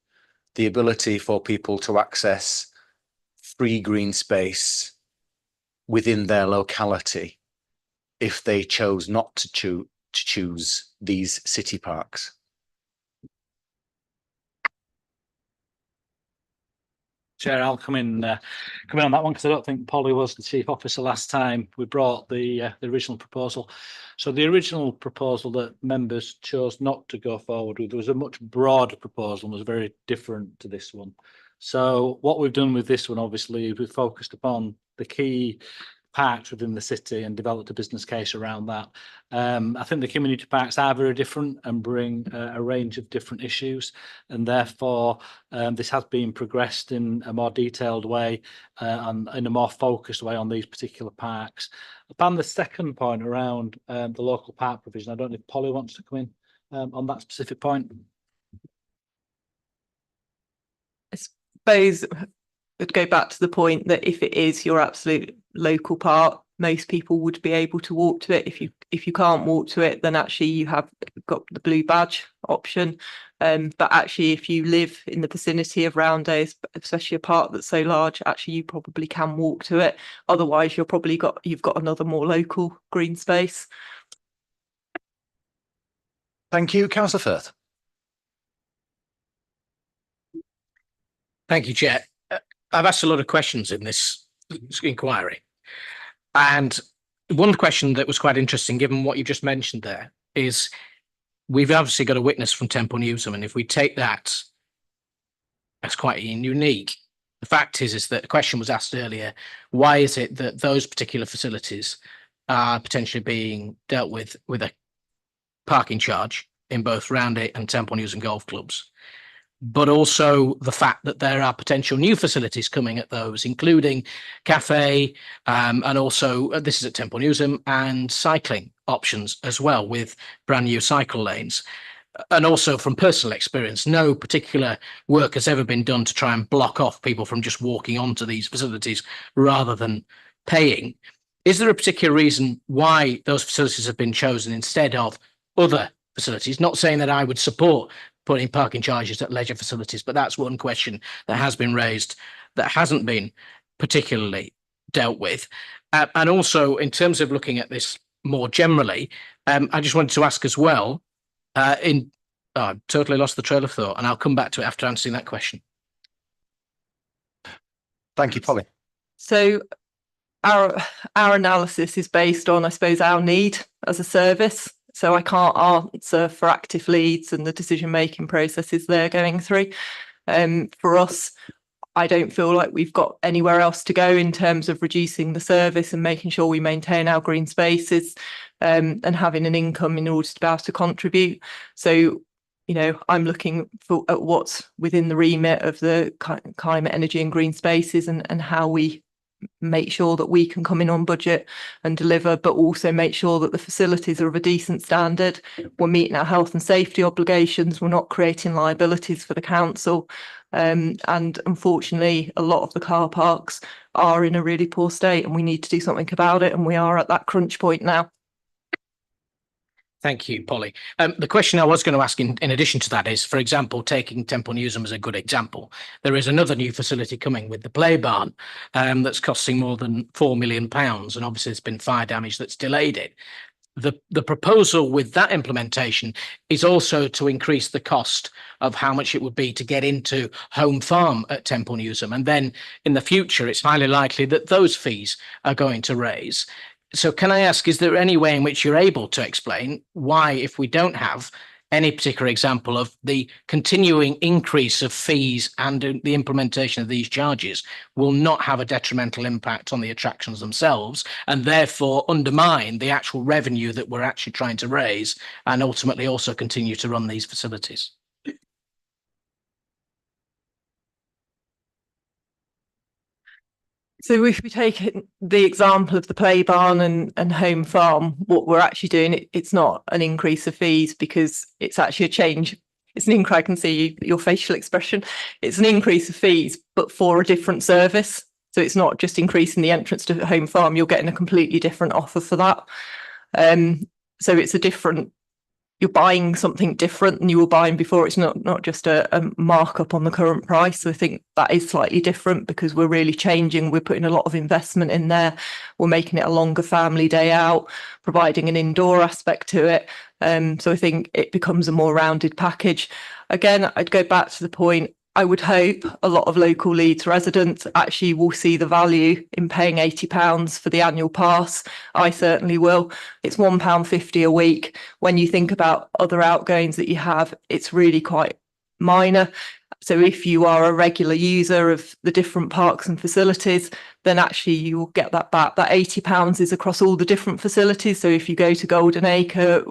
the ability for people to access free green space within their locality if they chose not to choose these city parks? Chair, I'll come in on that one because I don't think Polly was the chief officer last time we brought the original proposal. So the original proposal that members chose not to go forward with was a much broader proposal and was very different to this one. So what we've done with this one, obviously, is we've focused upon the key parks within the city and developed a business case around that. I think the community parks are very different and bring a range of different issues, and therefore this has been progressed in a more detailed way and in a more focused way on these particular parks. Upon the second point around the local park provision, I don't know if Polly wants to come in on that specific point. I suppose it'd go back to the point that if it is your absolute local park, most people would be able to walk to it. If you can't walk to it, then actually you have got the blue badge option. But actually, if you live in the vicinity of Rounddays, especially a park that's so large, actually you probably can walk to it. Otherwise, you've got another more local green space. Thank you, Councillor Firth. Thank you, Chair. I've asked a lot of questions in this inquiry. And one question that was quite interesting, given what you just mentioned there, is we've obviously got a witness from Temple Newsham, and if we take that, that's quite unique. The fact is that the question was asked earlier, why is it that those particular facilities are potentially being dealt with a parking charge in both Roundhay and Temple Newsham golf clubs? but also the fact that there are potential new facilities coming at those, including cafe, and also this is at Temple Newsham, and cycling options as well with brand new cycle lanes. And also from personal experience, no particular work has ever been done to try and block off people from just walking onto these facilities rather than paying. Is there a particular reason why those facilities have been chosen instead of other facilities? Not saying that I would support putting parking charges at leisure facilities, but that's one question that has been raised that hasn't been particularly dealt with. And also, in terms of looking at this more generally, I just wanted to ask as well, I've totally lost the trail of thought, and I'll come back to it after answering that question. Thank you, Polly. So our analysis is based on, I suppose, our need as a service. So I can't answer for active leads and the decision-making processes they're going through. For us, I don't feel like we've got anywhere else to go in terms of reducing the service and making sure we maintain our green spaces, and having an income in order to be able to contribute. So, you know, I'm looking at what's within the remit of the climate, energy and green spaces, and how we make sure that we can come in on budget and deliver, but also make sure that the facilities are of a decent standard. We're meeting our health and safety obligations. We're not creating liabilities for the council. And unfortunately, a lot of the car parks are in a really poor state, and we need to do something about it. And we are at that crunch point now. Thank you, Polly. The question I was going to ask in addition to that is, for example, taking Temple Newsham as a good example, there is another new facility coming with the play barn that's costing more than £4 million. And obviously there's been fire damage that's delayed it. The proposal with that implementation is also to increase the cost of how much it would be to get into home farm at Temple Newsham. And then in the future, it's highly likely that those fees are going to raise. So can I ask, is there any way in which you're able to explain why, if we don't have any particular example of the continuing increase of fees and the implementation of these charges will not have a detrimental impact on the attractions themselves, and therefore undermine the actual revenue that we're actually trying to raise, and ultimately also continue to run these facilities? So if we take the example of the play barn and home farm, what we're actually doing, it's not an increase of fees, because it's actually a change. It's an increase. I can see your facial expression. It's an increase of fees, but for a different service. So it's not just increasing the entrance to home farm. You're getting a completely different offer for that. So it's a different. You're buying something different than you were buying before. It's not just a markup on the current price. So I think that is slightly different, because we're really changing. We're putting a lot of investment in there. We're making it a longer family day out, providing an indoor aspect to it. So I think it becomes a more rounded package. Again, I'd go back to the point. I would hope a lot of local Leeds residents actually will see the value in paying £80 for the annual pass. I certainly will. It's £1.50 a week. When you think about other outgoings that you have, it's really quite minor. So if you are a regular user of the different parks and facilities, then actually you will get that back. That £80 is across all the different facilities. So if you go to Golden Acre,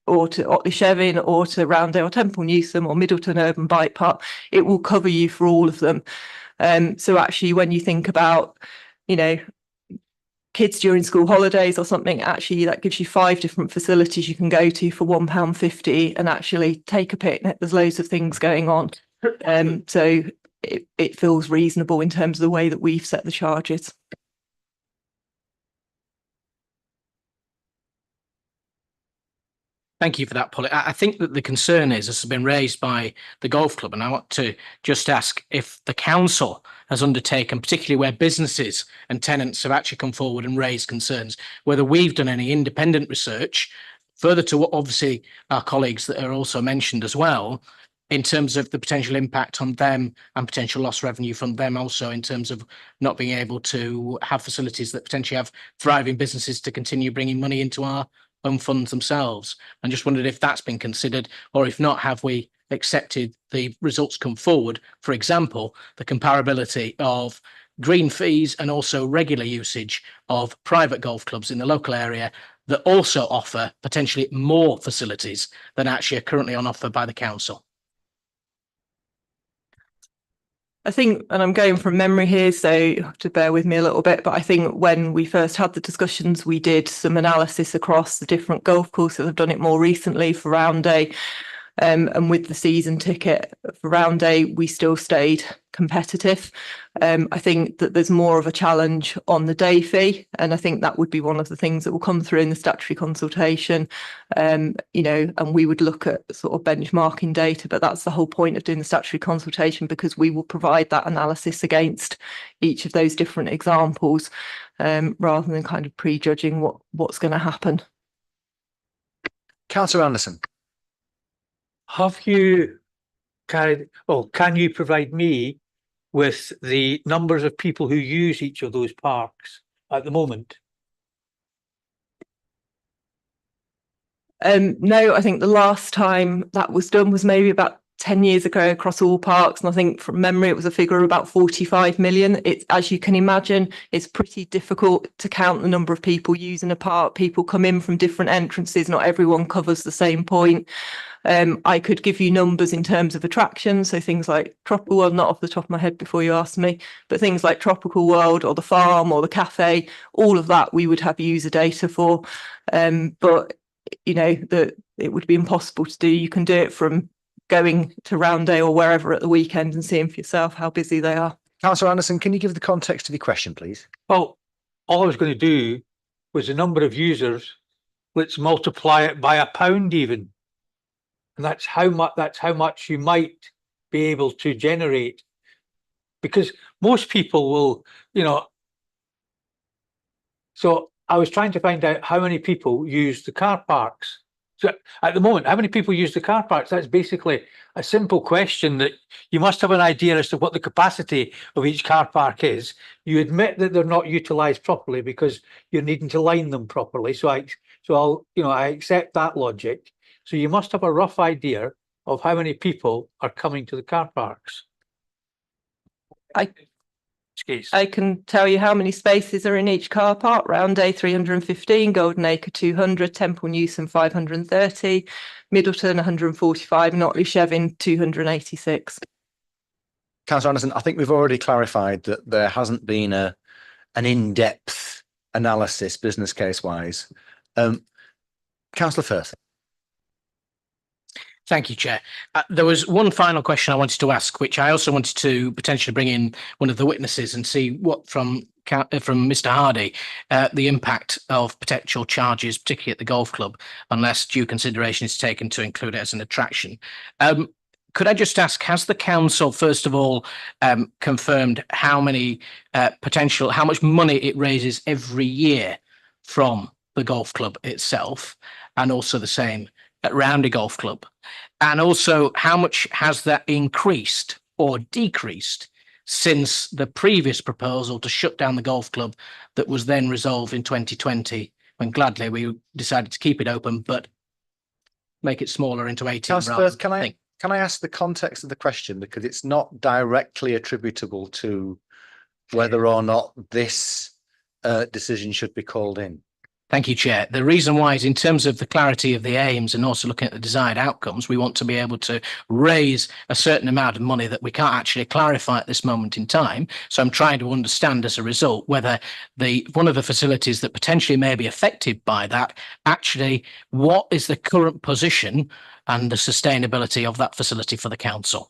or to Otley Shevin, or to Roundale, Temple Newsham, or Middleton Urban Bike Park, it will cover you for all of them. So actually, when you think about, you know, kids during school holidays or something, actually that gives you 5 different facilities you can go to for £1.50 and actually take a picnic. There's loads of things going on. So it feels reasonable in terms of the way that we've set the charges. Thank you for that, Polly. I think that the concern is, this has been raised by the golf club, and I want to just ask if the council has undertaken, particularly where businesses and tenants have actually come forward and raised concerns, whether we've done any independent research, further to what obviously our colleagues that are also mentioned as well, in terms of the potential impact on them and potential lost revenue from them also, in terms of not being able to have facilities that potentially have thriving businesses to continue bringing money into our own funds themselves. And just wondered if that's been considered, or if not, have we accepted the results come forward? For example, the comparability of green fees and also regular usage of private golf clubs in the local area that also offer potentially more facilities than actually are currently on offer by the council. I think, and I'm going from memory here, so you have to bear with me a little bit, but I think when we first had the discussions, we did some analysis across the different golf courses. I've done it more recently for round day. And with the season ticket for round day, we still stayed competitive. I think that there's more of a challenge on the day fee, and I think that would be one of the things that will come through in the statutory consultation. And we would look at sort of benchmarking data, but that's the whole point of doing the statutory consultation, because we will provide that analysis against each of those different examples, rather than kind of prejudging what's going to happen. Councillor Anderson. Have you can you provide me with the numbers of people who use each of those parks at the moment? No, I think the last time that was done was maybe about 10 years ago across all parks. And I think from memory, it was a figure of about 45 million. It's, as you can imagine, it's pretty difficult to count the number of people using a park. People come in from different entrances. Not everyone covers the same point. I could give you numbers in terms of attractions. So things like Tropical World, not off the top of my head before you ask me, but things like Tropical World or the farm or the cafe, all of that we would have user data for. But that it would be impossible to do. You can do it from going to round day or wherever at the weekend and seeing for yourself how busy they are. Councillor Anderson, can you give the context to the question, please? Well, all I was going to do was the number of users. Let's multiply it by £1 even. And that's how much you might be able to generate, because most people will, so I was trying to find out how many people use the car parks. So at the moment, how many people use the car parks? That's basically a simple question that you must have an idea as to what the capacity of each car park is. You admit that they're not utilised properly because you're needing to line them properly. So I accept that logic. So you must have a rough idea of how many people are coming to the car parks. I can tell you how many spaces are in each car park. Round day 315, Golden Acre 200, Temple Newson 530, Middleton 145, and Otley Shevin 286. Councillor Anderson, I think we've already clarified that there hasn't been an in-depth analysis business case wise. Councillor Firth. Thank you, Chair. There was one final question I wanted to ask, which I also wanted to potentially bring in one of the witnesses and see what from Mr. Hardy, the impact of potential charges, particularly at the golf club, unless due consideration is taken to include it as an attraction. Could I just ask, has the council, first of all, confirmed how many how much money it raises every year from the golf club itself, and also the same at Roundy Golf Club? And also, how much has that increased or decreased since the previous proposal to shut down the golf club that was then resolved in 2020, when gladly we decided to keep it open, but make it smaller into 18? Councillor Firth, can I ask the context of the question, because it's not directly attributable to whether or not this decision should be called in? Thank you, Chair. The reason why is in terms of the clarity of the aims and also looking at the desired outcomes, we want to be able to raise a certain amount of money that we can't actually clarify at this moment in time. So I'm trying to understand as a result whether one of the facilities that potentially may be affected by that, actually, what is the current position and the sustainability of that facility for the council?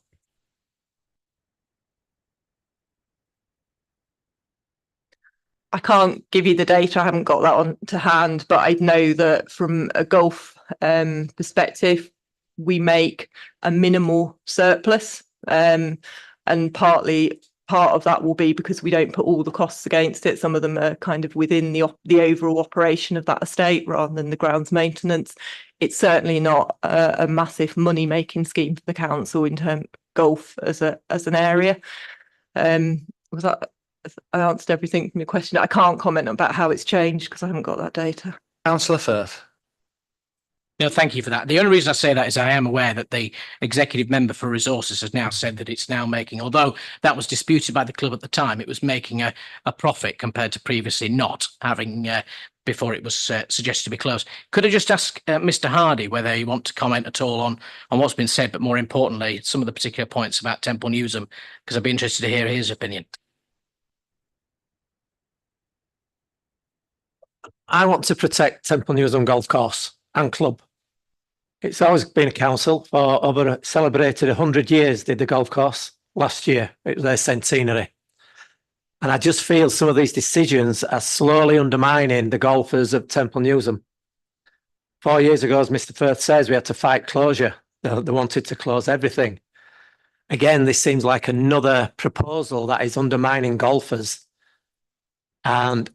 I can't give you the data. I haven't got that on to hand, but I know that from a golf perspective, we make a minimal surplus, and part of that will be because we don't put all the costs against it. Some of them are kind of within the overall operation of that estate rather than the grounds maintenance. It's certainly not a massive money making scheme for the council in terms of golf as an area. Was that? I answered everything from your question. I can't comment about how it's changed because I haven't got that data. Councillor Firth. No, thank you for that. The only reason I say that is I am aware that the executive member for resources has now said that it's now making, although that was disputed by the club at the time, it was making a profit compared to previously not having before it was suggested to be closed. Could I just ask Mr. Hardy whether you want to comment at all on what's been said, but more importantly, some of the particular points about Temple Newsham, because I'd be interested to hear his opinion. I want to protect Temple Newsham Golf Course and Club. It's always been a council for over celebrated 100 years, did the golf course last year. It was their centenary. And I just feel some of these decisions are slowly undermining the golfers of Temple Newsham. 4 years ago, as Mr. Firth says, we had to fight closure. They wanted to close everything. Again, this seems like another proposal that is undermining golfers. And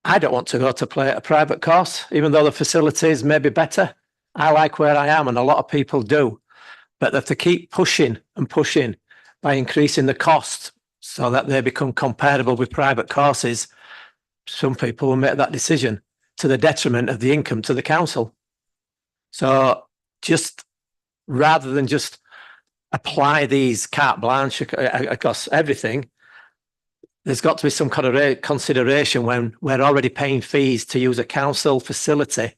I don't want to go to play at a private course, even though the facilities may be better. I like where I am, and a lot of people do. But if they keep pushing and pushing by increasing the cost so that they become comparable with private courses, some people will make that decision to the detriment of the income to the council. So just rather than just apply these carte blanche across everything, there's got to be some kind of consideration when we're already paying fees to use a council facility,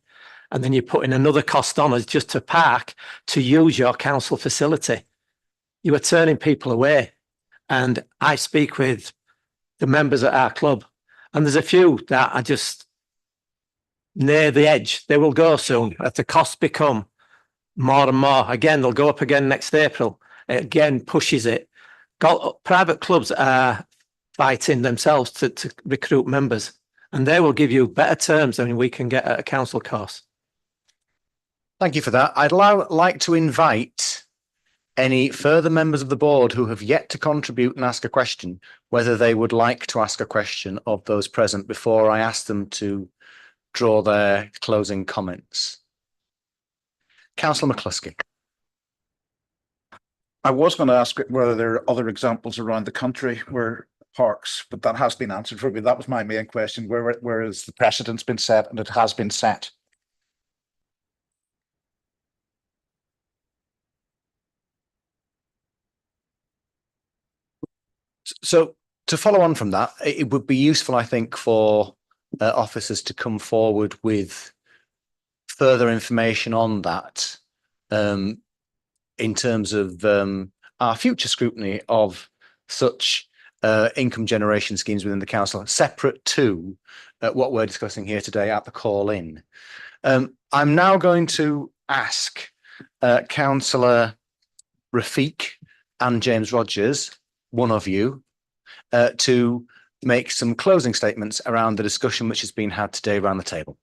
and then you're putting another cost on us just to park to use your council facility. You are turning people away. And I speak with the members at our club, and there's a few that are just near the edge. They will go soon as the costs become more and more. Again, they'll go up again next April. It again pushes it. Private clubs are fighting themselves to recruit members, and they will give you better terms than we can get at a council course. Thank you for that. I'd like to invite any further members of the board who have yet to contribute and ask a question, whether they would like to ask a question of those present before I ask them to draw their closing comments. Councillor McCluskey. I was going to ask whether there are other examples around the country where parks, but that has been answered for me. That was my main question. Where has the precedent's been set, and it has been set? So to follow on from that, it would be useful, I think, for officers to come forward with further information on that in terms of our future scrutiny of such income generation schemes within the council, separate to what we're discussing here today at the call-in. I'm now going to ask Councillor Rafiq and James Rogers, one of you, to make some closing statements around the discussion which has been had today around the table.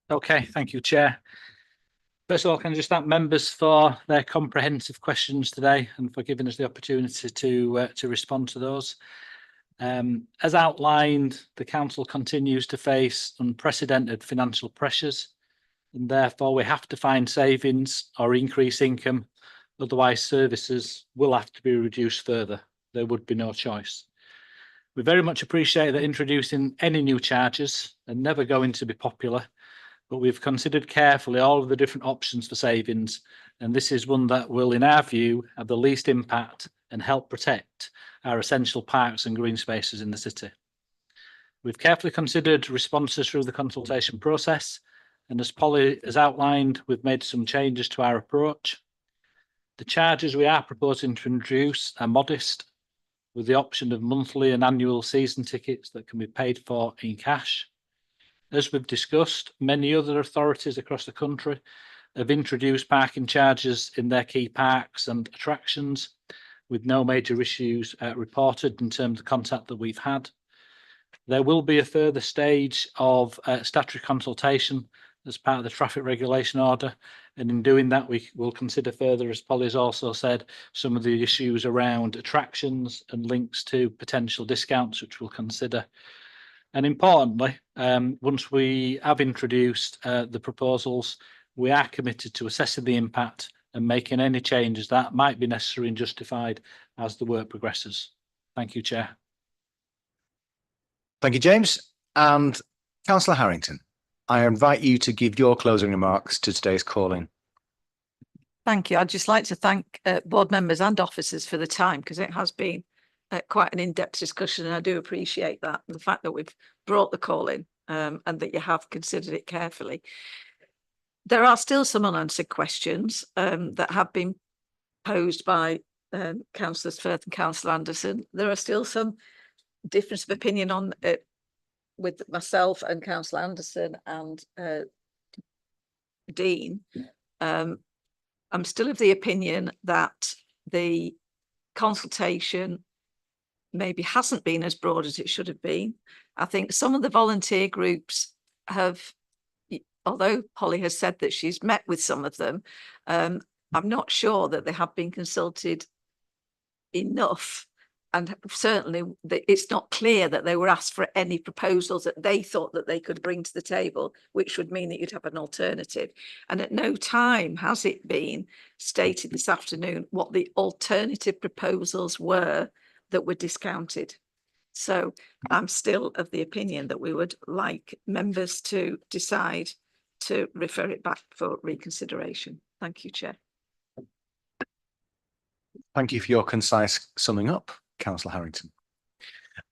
Okay, thank you, Chair. First of all, can I just thank members for their comprehensive questions today and for giving us the opportunity to respond to those. As outlined, the council continues to face unprecedented financial pressures, and therefore we have to find savings or increase income. Otherwise, services will have to be reduced further. There would be no choice. We very much appreciate that introducing any new charges are never going to be popular, but we've considered carefully all of the different options for savings, and this is one that will, in our view, have the least impact and help protect our essential parks and green spaces in the city. We've carefully considered responses through the consultation process, and as Polly has outlined, we've made some changes to our approach. The charges we are proposing to introduce are modest, with the option of monthly and annual season tickets that can be paid for in cash. As we've discussed, many other authorities across the country have introduced parking charges in their key parks and attractions, with no major issues reported in terms of contact that we've had. There will be a further stage of statutory consultation as part of the traffic regulation order, and in doing that we will consider further, as Polly's also said, some of the issues around attractions and links to potential discounts, which we'll consider. And importantly, once we have introduced the proposals, we are committed to assessing the impact and making any changes that might be necessary and justified as the work progresses. Thank you, Chair. Thank you, James. And Councillor Harrington, I invite you to give your closing remarks to today's call-in. Thank you. I'd just like to thank board members and officers for the time, because it has been quite an in-depth discussion, and I do appreciate that, and the fact that we've brought the call in and that you have considered it carefully. There are still some unanswered questions that have been posed by Councillors Firth and Councillor Anderson. There are still some difference of opinion on it with myself and Councillor Anderson and Dean. I'm still of the opinion that the consultation maybe hasn't been as broad as it should have been. I think some of the volunteer groups have, although Holly has said that she's met with some of them, I'm not sure that they have been consulted enough. And certainly it's not clear that they were asked for any proposals that they thought that they could bring to the table, which would mean that you'd have an alternative. And at no time has it been stated this afternoon what the alternative proposals were that were discounted. So I'm still of the opinion that we would like members to decide to refer it back for reconsideration. Thank you, Chair. Thank you for your concise summing up, Councillor Harrington.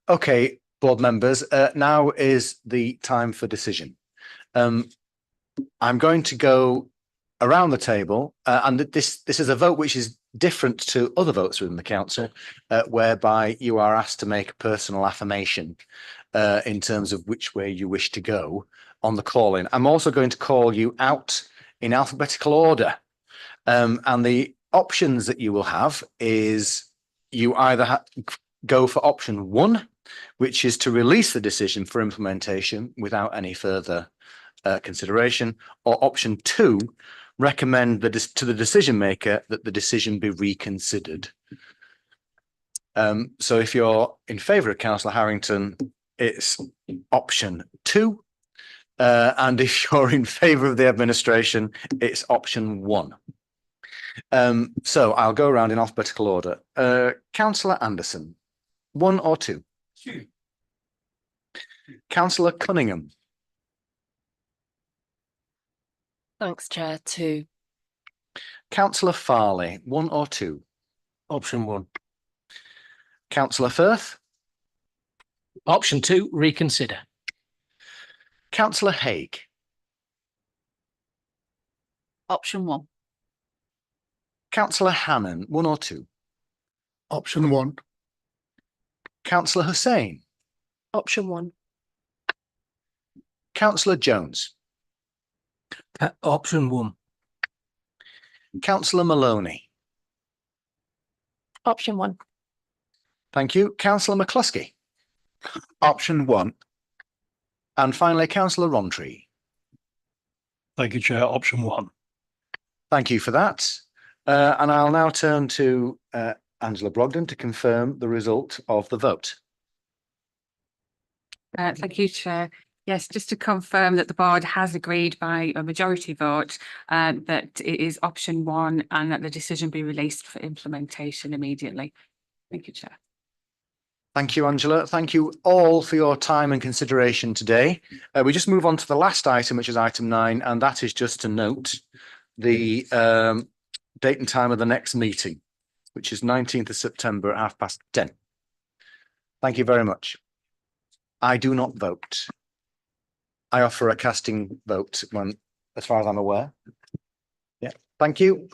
Okay, board members, now is the time for decision. I'm going to go around the table, and this is a vote which is different to other votes within the council, whereby you are asked to make a personal affirmation in terms of which way you wish to go on the call-in. I'm also going to call you out in alphabetical order, and the options that you will have is you either go for option 1, which is to release the decision for implementation without any further consideration, or option 2, recommend to the decision maker that the decision be reconsidered. So if you're in favour of Councillor Harrington, it's option 2, and if you're in favour of the administration, it's option 1. So I'll go around in alphabetical order. Councillor Anderson, 1 or 2? 2. Councillor Cunningham. Thanks, Chair. 2. Councillor Farley, 1 or 2? Option 1. Councillor Firth. Option 2, reconsider. Councillor Haig. Option 1. Councillor Hannan, 1 or 2? Option 1. Councillor Hussain. Option 1. Councillor Jones. Option 1. Councillor Maloney. Option 1. Thank you. Councillor McCluskey. Option 1. And finally, Councillor Rontree. Thank you, Chair. Option 1. Thank you for that. And I'll now turn to Angela Brogden to confirm the result of the vote. Thank you, Chair. Yes, just to confirm that the board has agreed by a majority vote that it is option 1 and that the decision be released for implementation immediately. Thank you, Chair. Thank you, Angela. Thank you all for your time and consideration today. We just move on to the last item, which is item 9, and that is just to note the date and time of the next meeting, which is 19th of September at 10:30. Thank you very much. I do not vote. I offer a casting vote when, as far as I'm aware. Yeah, thank you.